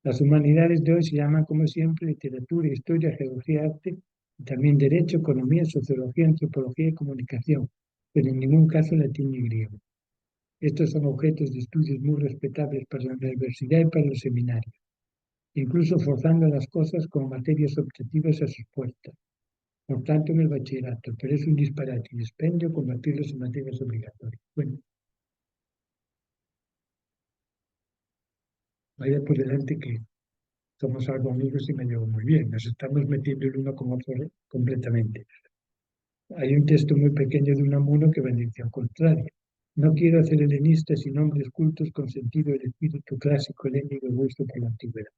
Speaker 2: Las humanidades de hoy se llaman, como siempre, literatura, historia, geografía, arte, y también derecho, economía, sociología, antropología y comunicación, pero en ningún caso latín ni griego. Estos son objetos de estudios muy respetables para la universidad y para los seminarios, incluso forzando las cosas como materias optativas a sus puertas. Por tanto, en el bachillerato, pero es un disparate y dispendio convertirlos en materias obligatorias. Bueno, vaya por delante que somos algo amigos y me llevo muy bien. Nos estamos metiendo el uno con otro completamente. Hay un texto muy pequeño de Unamuno que va en dirección contraria. No quiero hacer helenistas sin hombres cultos con sentido del espíritu clásico helénico y gusto por la antigüedad.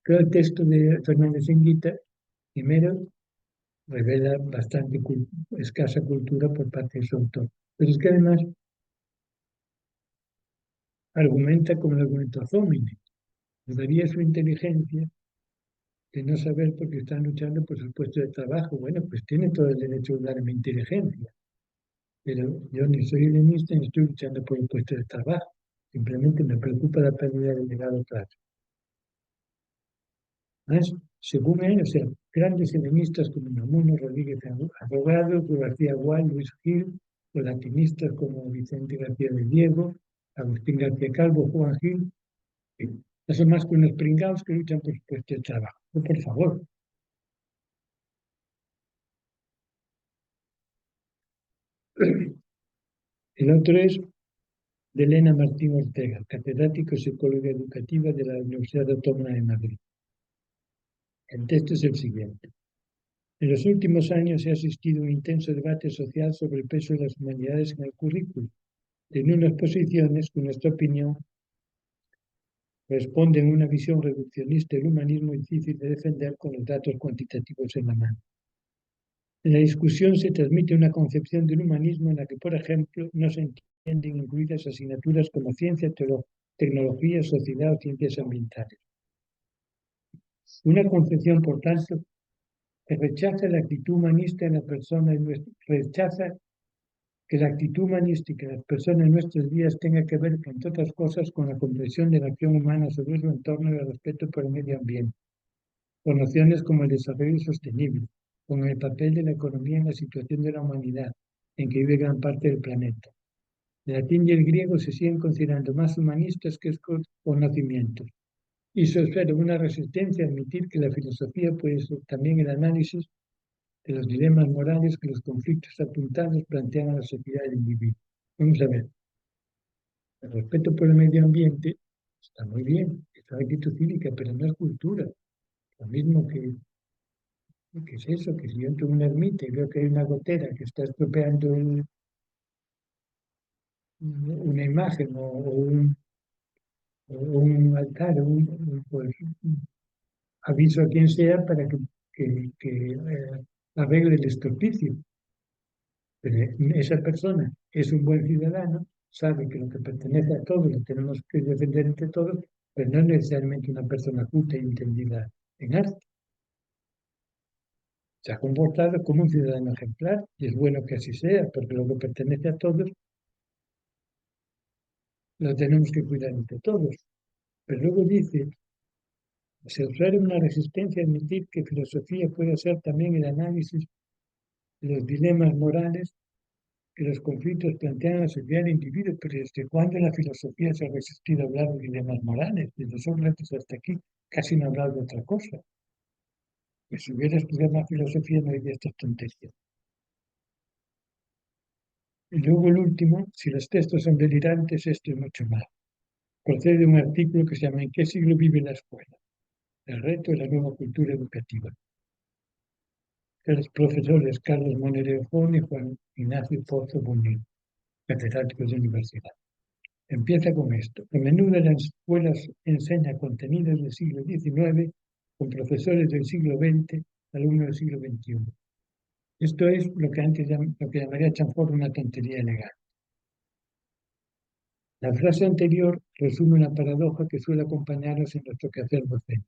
Speaker 2: Creo el texto de Fernández Enguita, primero, revela bastante escasa cultura por parte de su autor. Pero es que además argumenta como el argumento Zómine. Daría su inteligencia de no saber por qué están luchando por su puesto de trabajo. Bueno, pues tiene todo el derecho de darme inteligencia, pero yo ni soy helenista ni estoy luchando por el puesto de trabajo. Simplemente me preocupa la pérdida del legado clásico. Más, según él, o sea, grandes helenistas como Unamuno, Rodríguez Abogado, García Gual, Luis Gil, o latinistas como Vicente García de Diego, Agustín García Calvo, Juan Gil, no son más que unos pringados que luchan por su puesto de trabajo. No, por favor. El otro es de Elena Martín Ortega, catedrático de Psicología Educativa de la Universidad Autónoma de Madrid. El texto es el siguiente. En los últimos años se ha asistido a un intenso debate social sobre el peso de las humanidades en el currículo, en unas posiciones que, en nuestra opinión, responden a una visión reduccionista del humanismo difícil de defender con los datos cuantitativos en la mano. En la discusión se transmite una concepción del humanismo en la que, por ejemplo, no se entienden incluidas asignaturas como ciencia, tecnología, sociedad o ciencias ambientales. Una concepción, por tanto, que rechaza la actitud humanista en la persona y rechaza que la actitud humanística de las personas en nuestros días tenga que ver, entre otras cosas, con la comprensión de la acción humana sobre su entorno y el respeto por el medio ambiente, con nociones como el desarrollo sostenible, con el papel de la economía en la situación de la humanidad, en que vive gran parte del planeta. El latín y el griego se siguen considerando más humanistas que conocimientos, y se observa una resistencia a admitir que la filosofía puede ser también el análisis de los dilemas morales que los conflictos apuntados plantean a la sociedad del individuo. Vamos a ver, el respeto por el medio ambiente está muy bien, es una actitud cívica, pero no es cultura. Lo mismo que es eso, que si yo entro en una ermita y veo que hay una gotera que está estropeando una imagen o un altar, pues aviso a quien sea para que arregle el estropicio. Pero esa persona es un buen ciudadano, sabe que lo que pertenece a todos lo tenemos que defender entre todos, pero no es necesariamente una persona culta y entendida en arte. Se ha comportado como un ciudadano ejemplar y es bueno que así sea, porque lo que pertenece a todos lo tenemos que cuidar entre todos. Pero luego dice, se observa una resistencia a admitir que filosofía puede ser también el análisis de los dilemas morales que los conflictos plantean a la sociedad del individuo, pero ¿desde cuándo la filosofía se ha resistido a hablar de dilemas morales? Desde Sócrates hasta aquí casi no ha hablado de otra cosa. Que si hubiera estudiado más filosofía no habría estas tonterías. Y luego el último, si los textos son delirantes, esto es mucho más. Procede de un artículo que se llama ¿En qué siglo vive la escuela? El reto de la nueva cultura educativa. Los profesores Carlos Monerejón y Juan Ignacio Pozo Buñuel, catedráticos de universidad. Empieza con esto. A menudo las escuelas enseñan contenidos del siglo XIX con profesores del siglo XX, alumnos del siglo XXI. Esto es lo que antes lo que llamaría Chamfort una tontería legal. La frase anterior resume una paradoja que suele acompañarnos en nuestro quehacer docente.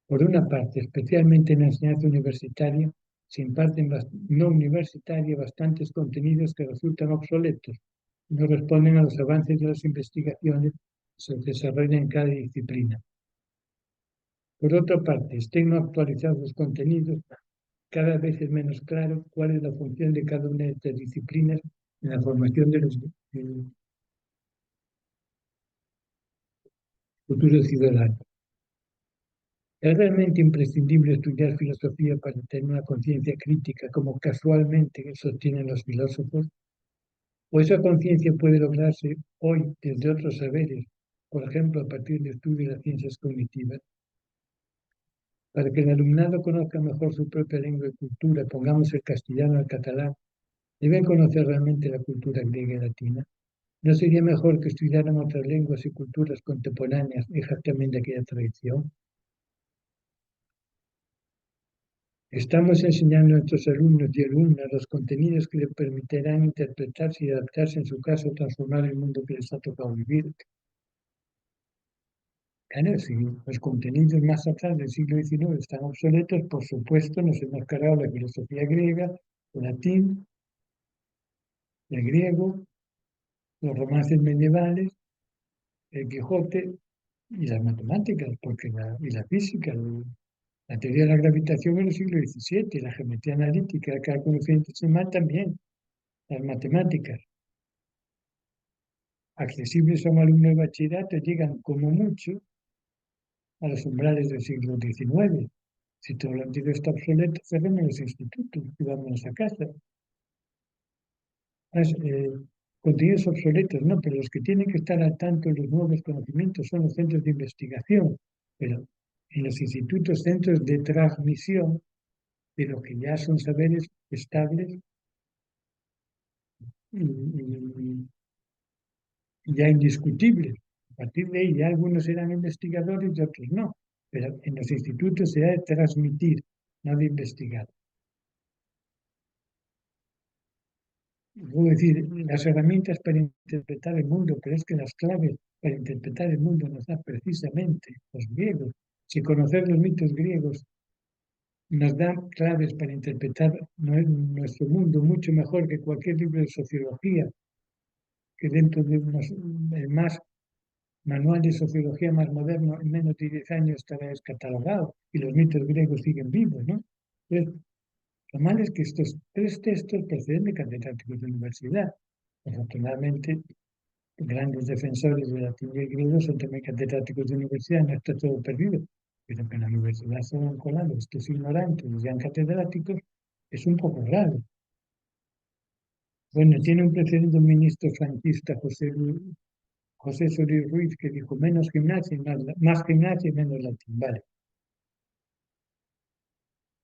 Speaker 2: Por una parte, especialmente en la enseñanza universitaria, se imparten no universitaria bastantes contenidos que resultan obsoletos y no responden a los avances de las investigaciones que se desarrollan en cada disciplina. Por otra parte, estén no actualizados los contenidos, cada vez es menos claro cuál es la función de cada una de estas disciplinas en la formación de los futuros ciudadanos. ¿Es realmente imprescindible estudiar filosofía para tener una conciencia crítica, como casualmente sostienen los filósofos? ¿O esa conciencia puede lograrse hoy desde otros saberes, por ejemplo, a partir del estudio de las ciencias cognitivas? Para que el alumnado conozca mejor su propia lengua y cultura, pongamos el castellano al catalán, deben conocer realmente la cultura griega y latina. ¿No sería mejor que estudiaran otras lenguas y culturas contemporáneas, hijas también de aquella tradición? Estamos enseñando a nuestros alumnos y alumnas los contenidos que les permitirán interpretarse y adaptarse, en su caso, a transformar el mundo que les ha tocado vivir. Claro, si los contenidos más atrás del siglo XIX están obsoletos, por supuesto nos hemos cargado la filosofía griega, el latín, el griego, los romances medievales, el Quijote y las matemáticas, y la física, la teoría de la gravitación en el siglo XVII, la geometría analítica, el cálculo infinitesimal también, las matemáticas. Accesibles a un alumno de bachillerato llegan como mucho a los umbrales del siglo XIX. Si todo lo antiguo está obsoleto, cerremos los institutos y vámonos a casa. contenidos obsoletos, no, pero los que tienen que estar al tanto de los nuevos conocimientos son los centros de investigación, pero en los institutos, centros de transmisión de lo que ya son saberes estables y ya indiscutibles. A partir de ahí ya algunos eran investigadores y otros no, pero en los institutos se ha de transmitir, no de investigar. Puedo decir, las herramientas para interpretar el mundo, pero es que las claves para interpretar el mundo nos da precisamente los griegos. Si conocer los mitos griegos nos da claves para interpretar nuestro mundo mucho mejor que cualquier libro de sociología, que dentro de el más manual de sociología más moderno en menos de 10 años estará descatalogado y los mitos griegos siguen vivos, ¿no? Entonces, lo malo es que estos tres textos proceden de catedráticos de universidad. Afortunadamente, grandes defensores del latín y el griego son también catedráticos de universidad, no está todo perdido. Pero que en la universidad se han colado estos ignorantes y sean catedráticos es un poco raro. Bueno, tiene un precedente un ministro franquista, José Solís Ruiz, que dijo menos gimnasia, más gimnasia y menos latín. Vale.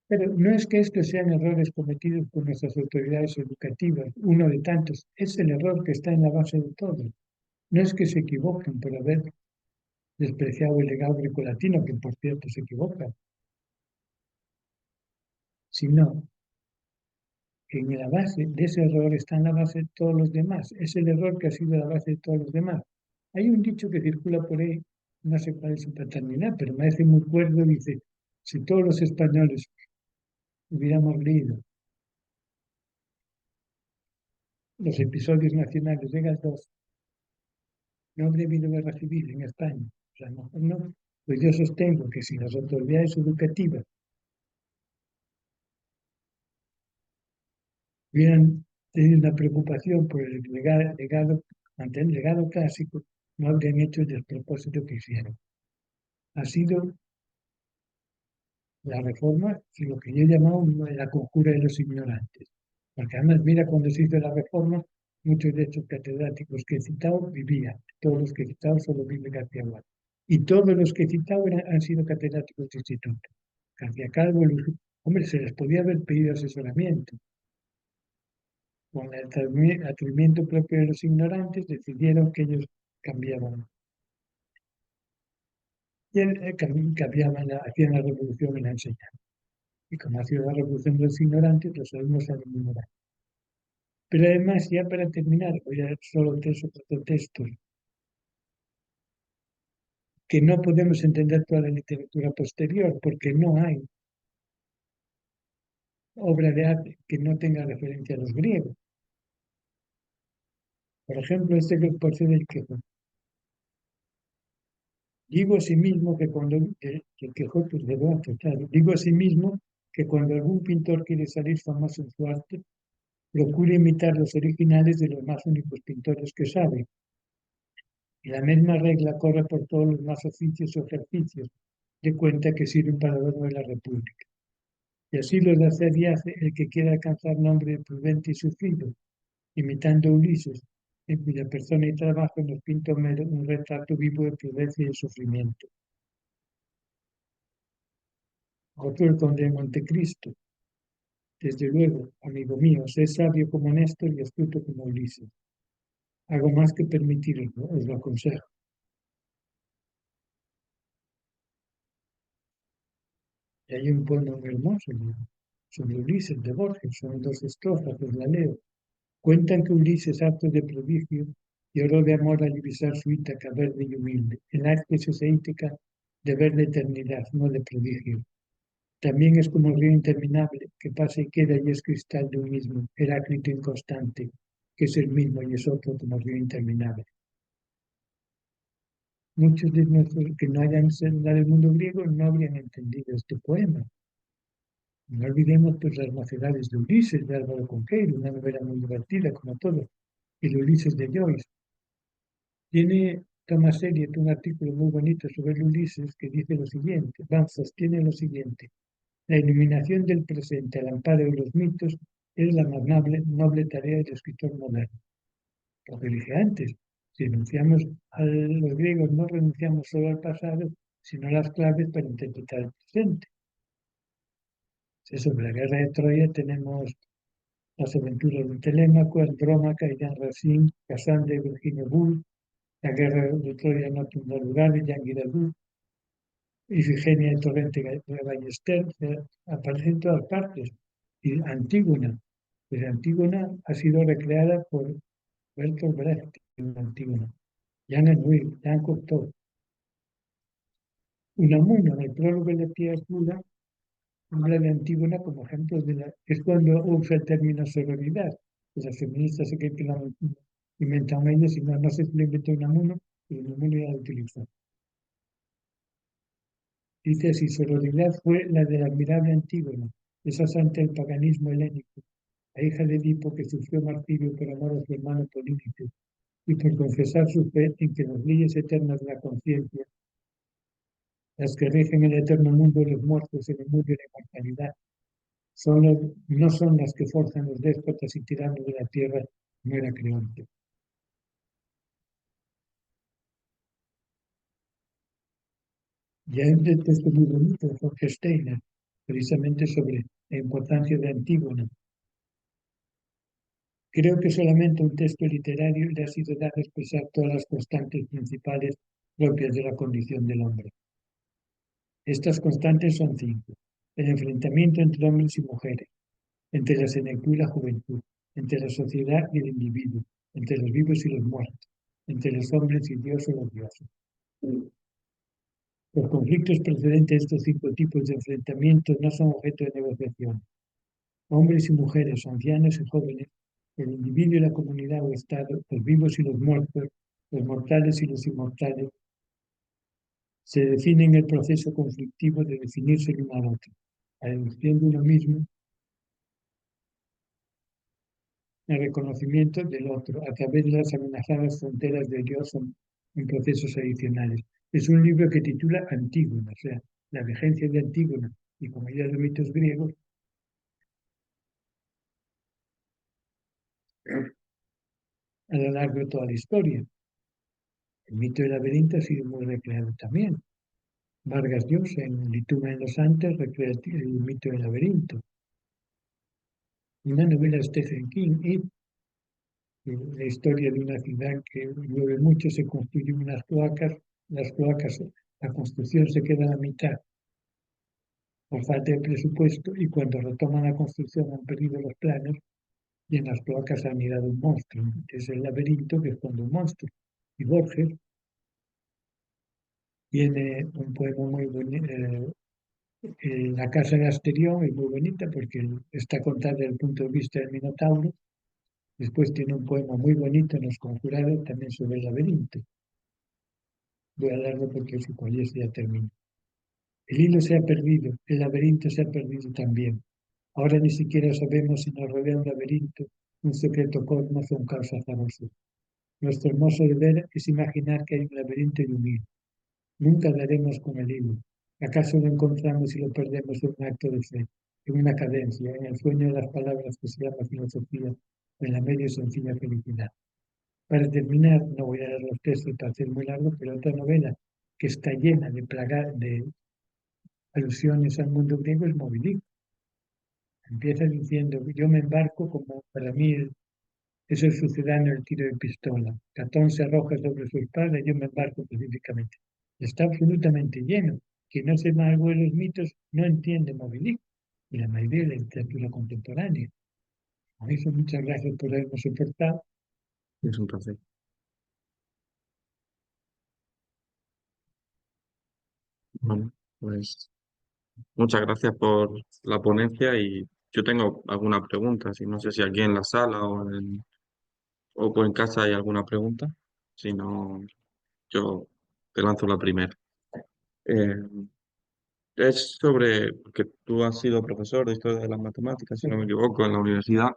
Speaker 2: Pero no es que estos sean errores cometidos por nuestras autoridades educativas, uno de tantos, es el error que está en la base de todo. No es que se equivoquen por haber despreciado el legado grecolatino, que por cierto se equivoca, sino que en la base de ese error está en la base de todos los demás. Es el error que ha sido la base de todos los demás. Hay un dicho que circula por ahí, no sé cuál es su paternidad, pero me hace muy cuerdo, dice, si todos los españoles hubiéramos leído los episodios nacionales de Galdós, no habría habido guerra civil en España. O sea, no, no. Pues yo sostengo que si las autoridades educativas hubieran tenido una preocupación por el legado, ante el legado clásico, no habrían hecho el despropósito que hicieron. Ha sido la reforma y lo que yo he llamado la conjura de los ignorantes. Porque además, mira, cuando se hizo la reforma, muchos de estos catedráticos que he citado vivían. Todos los que he citado solo vive García Gual. Y todos los que he citado han sido catedráticos de instituto. García Calvo, hombre, se les podía haber pedido asesoramiento. Con el atrevimiento propio de los ignorantes, decidieron que ellos cambiaban. Y cambiaban, hacían la revolución en la enseñanza. Y como ha sido la revolución de los ignorantes, los alumnos se han ignorado. Pero además, ya para terminar, voy a leer solo tres o cuatro textos, que no podemos entender toda la literatura posterior, porque no hay obra de arte que no tenga referencia a los griegos. Por ejemplo, este que posee el Quijote. Digo asimismo que cuando el Quijote de Dante, claro, digo asimismo que cuando algún pintor quiere salir famoso en su arte, procura imitar los originales de los más únicos pintores que sabe. Y la misma regla corre por todos los más oficios o ejercicios de cuenta que sirven para adorno de la República. Y así lo de hacer y hace el que quiera alcanzar nombre de prudente y sufrido, imitando a Ulises, en cuya persona y trabajo nos pinta Homero un retrato vivo de prudencia y de sufrimiento. Otro el conde de Montecristo. Desde luego, amigo mío, sé sabio como Néstor y astuto como Ulises. Hago más que permitirlo, os lo aconsejo. Y hay un poema muy hermoso sobre Ulises de Borges, son dos estrofas, os la leo. Cuentan que Ulises, harto de prodigio, lloró de amor al divisar su Ítaca verde y humilde. El arte es esa Ítaca de verde eternidad, no de prodigio. También es como el río interminable, que pasa y queda y es cristal de un mismo, Heráclito inconstante, que es el mismo y es otro como el río interminable. Muchos de nuestros que no hayan sido del mundo griego no habrían entendido este poema. No olvidemos pues las mocedades de Ulises, de Álvaro Conqueiro, una novela muy divertida como todo, y de Ulises de Joyce. Tiene Thomas Eliot un artículo muy bonito sobre el Ulises que dice lo siguiente, sostiene lo siguiente, la iluminación del presente al amparo de los mitos es la más noble tarea del escritor moderno. lo que dije antes. Si renunciamos a los griegos, no renunciamos solo al pasado, sino a las claves para interpretar el presente. Sobre la guerra de Troya tenemos las aventuras de Telémaco, Andrómaca, Irán Racine, Casandra y Virginia Woolf, la guerra de Troya no tuvo lugar de Jean Giraudoux, Ifigenia de Torrente de Ballester, aparece en todas partes. Y Antígona, pues Antígona ha sido recreada por Bertolt Brecht en Antígona, Jan Henry, Jean Cocteau. Unamuno, en el prólogo de Pierre Bula, habla de Antígona como ejemplo de la... Es cuando usa el término sororidad, que las feministas se creen que lo inventan ellos, y no sé si lo inventó Unamuno, pero Unamuno ya lo utilizó. Dice así: sororidad fue la de la admirable Antígona, esa santa del paganismo helénico, la hija de Edipo que sufrió martirio por amor a su hermano Polínices y por confesar su fe en que las leyes eternas de la conciencia, las que rigen el eterno mundo de los muertos en el mundo de la inmortalidad, no son las que forjan los déspotas y tiranos de la tierra, no era creante. Ya hay un texto muy bonito de Jorge Steiner, precisamente sobre la importancia de Antígona. Creo que solamente un texto literario le ha sido dado a expresar todas las constantes principales propias de la condición del hombre. Estas constantes son cinco: el enfrentamiento entre hombres y mujeres, entre la senectud y la juventud, entre la sociedad y el individuo, entre los vivos y los muertos, entre los hombres y Dios o los dioses. Los conflictos precedentes de estos cinco tipos de enfrentamientos no son objeto de negociación. Hombres y mujeres, ancianos y jóvenes, el individuo y la comunidad o Estado, los vivos y los muertos, los mortales y los inmortales, se definen en el proceso conflictivo de definirse el uno al otro, la deducción de uno mismo, el reconocimiento del otro, a través de las amenazadas fronteras de Dios en procesos adicionales. Es un libro que titula Antígona, o sea, la vigencia de Antígona y como ya los mitos griegos, a lo largo de toda la historia. El mito del laberinto ha sido muy recreado también. Vargas Llosa, en Lituma de los Andes, recrea el mito del laberinto. Una novela de Stephen King, y la historia de una ciudad que llueve mucho, se construyen unas cloacas, las cloacas, la construcción se queda a la mitad por falta de presupuesto y cuando retoman la construcción han perdido los planos y en las cloacas ha anidado un monstruo. Es el laberinto que esconde un monstruo. Y Borges tiene un poema muy bonito. La casa de Asterión es muy bonita porque está contada desde el punto de vista del Minotauro. Después tiene un poema muy bonito en Los Conjurados también sobre el laberinto. Voy a darlo porque su college ya termina. El hilo se ha perdido, el laberinto se ha perdido también. Ahora ni siquiera sabemos si nos rodea un laberinto, un secreto cosmos o un caos azaroso. Nuestro hermoso deber es imaginar que hay un laberinto y un hilo. Nunca daremos con el hilo. ¿Acaso lo encontramos y lo perdemos en un acto de fe, en una cadencia, en el sueño de las palabras que se llama filosofía, en la media y sencilla felicidad? Para terminar, no voy a leer los textos para hacer muy largo, pero otra novela que está llena de alusiones al mundo griego es Moby Dick. Empieza diciendo: yo me embarco como para mí es el sucedáneo del tiro de pistola. Catón se arroja sobre su espalda y yo me embarco pacíficamente. Está absolutamente lleno. Quien no sepa algo de los mitos no entiende Moby Dick y la mayoría de la literatura contemporánea. Por eso, muchas gracias por habernos soportado.
Speaker 1: Es un placer. Bueno, pues muchas gracias por la ponencia y yo tengo alguna pregunta, si no sé si aquí en la sala o en casa hay alguna pregunta, si no, yo te lanzo la primera. Eh, es sobre, porque tú has sido profesor de historia de las matemáticas, si no me equivoco, en la universidad,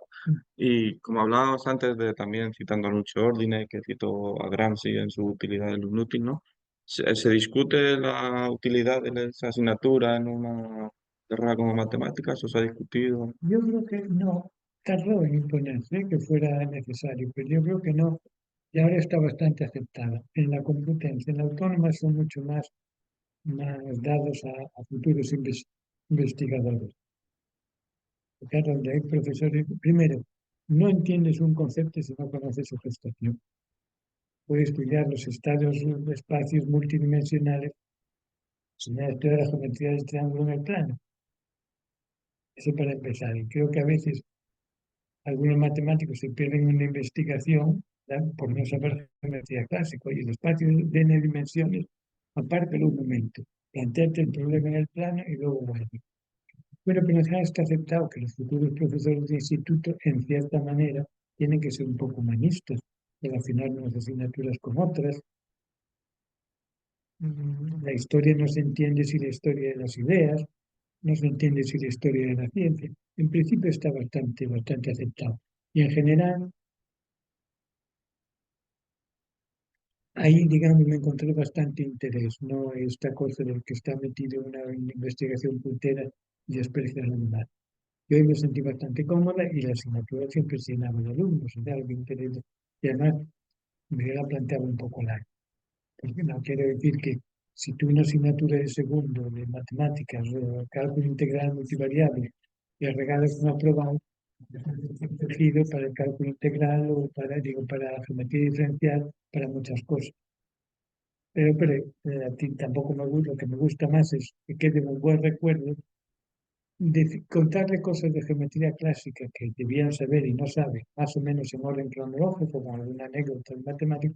Speaker 1: y como hablábamos antes de también citando a Nuccio Ordine, que citó a Gramsci en su utilidad del inútil, ¿no? Se discute la utilidad de esa asignatura en una carrera como matemáticas o se ha discutido?
Speaker 2: Yo creo que no tardó en imponerse que fuera necesario, pero yo creo que no. y ahora está bastante aceptada. En la Complutense, en la Autónoma son mucho más dados a futuros investigadores. Porque donde hay profesores, primero, no entiendes un concepto si no conoces su gestación. Puedes estudiar los estados de espacios multidimensionales sin estudiar la geometría del triángulo en el plano. Eso para empezar. Y creo que a veces algunos matemáticos se pierden en la investigación, ¿verdad?, por no saber geometría clásica. Y el espacio de n dimensiones, apártelo un momento, planteate el problema en el plano y luego vuelve. Bueno, pero ya está aceptado que los futuros profesores de instituto, en cierta manera, tienen que ser un poco humanistas, relacionar unas asignaturas con otras. La historia no se entiende sin la historia de las ideas, no se entiende sin la historia de la ciencia. En principio está bastante aceptado. Y en general, ahí, digamos, me encontré bastante interés, no esta cosa del que está metido en una investigación puntera y desprecia a la demás. Yo ahí me sentí bastante cómoda y la asignatura siempre se llenaba de alumnos, o sea, algo interés. Y además me la planteaba un poco larga, porque no quiero decir que si tú una asignatura de segundo de matemáticas o cálculo integral multivariable le regalas una prueba elegido para el cálculo integral o para la geometría diferencial, para muchas cosas. Pero a ti tampoco me gusta, lo que me gusta más es que quede un buen recuerdo de contarle cosas de geometría clásica que debían saber y no saben, más o menos en orden cronológico, con alguna anécdota en matemática,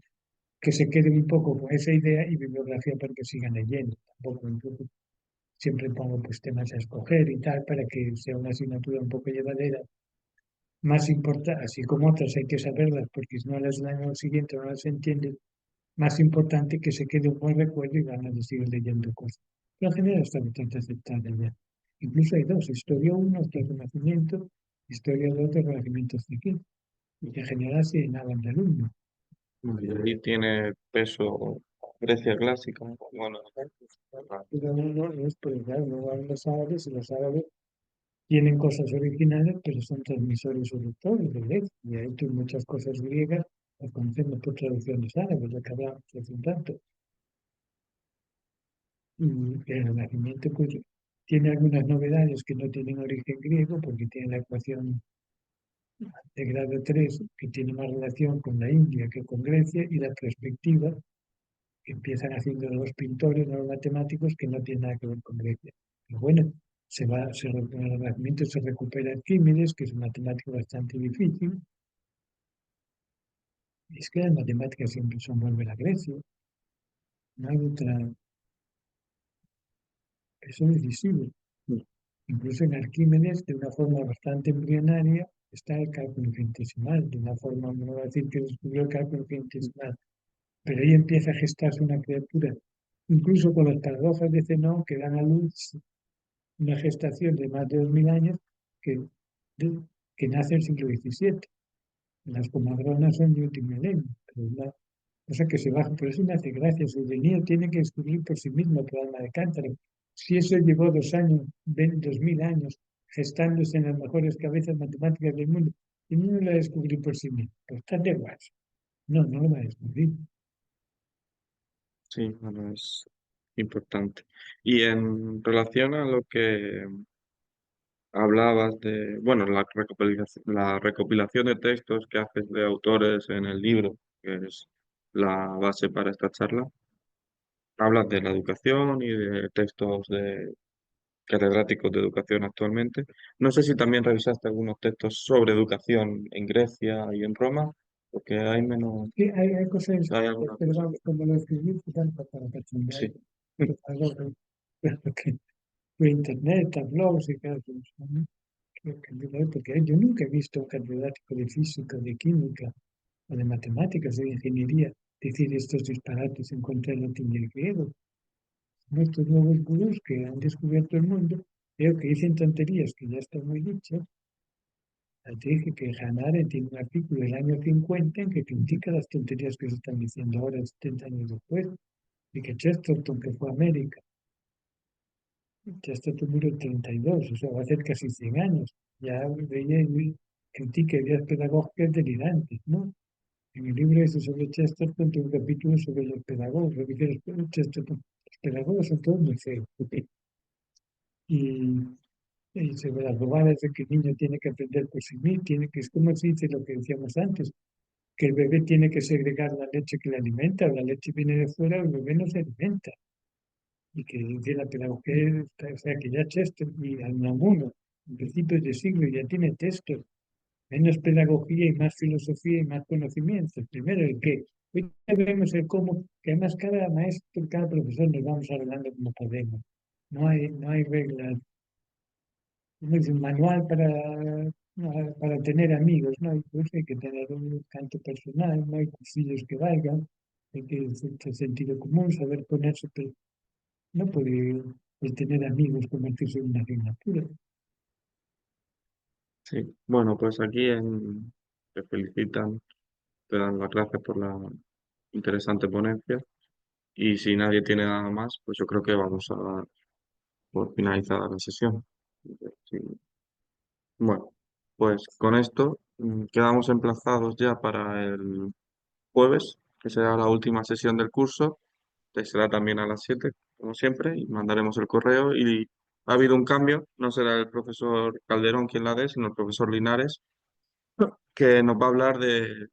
Speaker 2: que se queden un poco con esa idea y bibliografía para que sigan leyendo. Tampoco incluso siempre pongo pues temas a escoger y tal para que sea una asignatura un poco llevadera. Más importante, así como otras hay que saberlas porque si no las dan al siguiente no las entienden, más importante que se quede un buen recuerdo y van a seguir leyendo cosas. Pero en general está bastante aceptada ya. Incluso hay dos, historia uno, hasta el Renacimiento, historia 2 del Renacimiento hasta aquí. Y en general se llenaban de alumnos.
Speaker 1: Y ahí tiene peso Grecia clásica. Bueno,
Speaker 2: Pero no es por claro, luego hay los árabes y los árabes tienen cosas originales, pero son transmisores sobre todo de Grecia. Y hay muchas cosas griegas las conocemos por traducciones árabes, lo que hablamos hace un rato. Y el Renacimiento pues, tiene algunas novedades que no tienen origen griego, porque tiene la ecuación de grado 3 que tiene más relación con la India que con Grecia, y la perspectiva que empiezan haciendo los pintores, los matemáticos, que no tiene nada que ver con Grecia. Pero bueno, en el Renacimiento se recupera Arquímedes, que es un matemático bastante difícil. Y es que las matemáticas siempre son volver a Grecia. No hay otra. Eso es visible. Incluso en Arquímedes, de una forma bastante embrionaria, está el cálculo infinitesimal. De una forma, no voy a decir que descubrió el cálculo infinitesimal, pero ahí empieza a gestarse una criatura. Incluso con las paradojas de Zenón, que dan a luz una gestación de más de 2000 años que, de- que nace en el siglo XVII. Las comadronas son de último milenio, pero es una cosa que se baja. Por eso me hace gracia. Su niño tiene que descubrir por sí mismo el programa de Cántaro. Si eso llevó 2 años, 2000 años, gestándose en las mejores cabezas matemáticas del mundo, y no lo va a descubrir por sí mismo. Pues está de guay. No, no lo va a descubrir.
Speaker 1: sí, bueno, es importante. Y en relación a lo que hablabas de, bueno, la recopilación de textos que haces de autores en el libro, que es la base para esta charla, hablas de la educación y de textos de catedráticos de educación actualmente. No sé si también revisaste algunos textos sobre educación en Grecia y en Roma, porque hay menos,
Speaker 2: Sí, hay cosas,
Speaker 1: hay alguna
Speaker 2: pero
Speaker 1: cosa.
Speaker 2: vamos, como lo escribí, pues, tanto para cachondear,
Speaker 1: Sí.
Speaker 2: pues, algo que fue internet, a blogs y cosas, ¿no? Porque yo nunca he visto un catedrático de física, de química, o de matemáticas, o de ingeniería, decir estos disparates en contra del latín y el griego. Estos nuevos gurús que han descubierto el mundo, creo que dicen tonterías que ya están muy dichas. Te dije que Hanare tiene un artículo del año 50 en que critica las tonterías que se están diciendo ahora, 70 años después, y que Chesterton, que fue a América, Chesterton murió en 32, o sea, va a ser casi 100 años. Ya veía y critica ideas pedagógicas delirantes, ¿no? En el libro ese sobre Chesterton tengo un capítulo sobre los pedagogos, lo que dice Chesterton. Los pedagogos son todos muy feos. Y, y sobre las bobadas de que el niño tiene que aprender por sí mismo, es como se dice lo que decíamos antes, que el bebé tiene que segregar la leche que le alimenta, o la leche viene de fuera, el bebé no se alimenta. Y que dice la pedagogía, o sea, que ya Chester y Unamuno, en principios de siglo, ya tiene textos, menos pedagogía y más filosofía y más conocimientos. Primero el qué. Hoy ya vemos el cómo, que además cada maestro, cada profesor nos vamos arreglando como podemos. No hay reglas, no es un manual para tener amigos, ¿no? Hay que tener un canto personal, no hay cursillos que valgan, hay que tener sentido común, saber ponerse, pero no puede el tener amigos convertirse en una asignatura.
Speaker 1: Sí, bueno, pues aquí te felicitan, te dan las gracias por la interesante ponencia y si nadie tiene nada más, pues yo creo que vamos a dar por finalizada la sesión. Sí. Bueno, pues con esto quedamos emplazados ya para el jueves, que será la última sesión del curso, que será también a las 7 como siempre, y mandaremos el correo y ha habido un cambio, no será el profesor Calderón quien la dé, sino el profesor Linares que nos va a hablar de,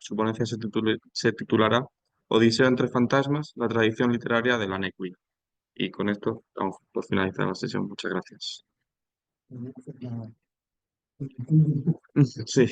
Speaker 1: su ponencia se titulará Odisea entre fantasmas, la tradición literaria de la Nequia. Y con esto vamos por finalizar la sesión. Muchas gracias.
Speaker 2: No,
Speaker 1: Sí.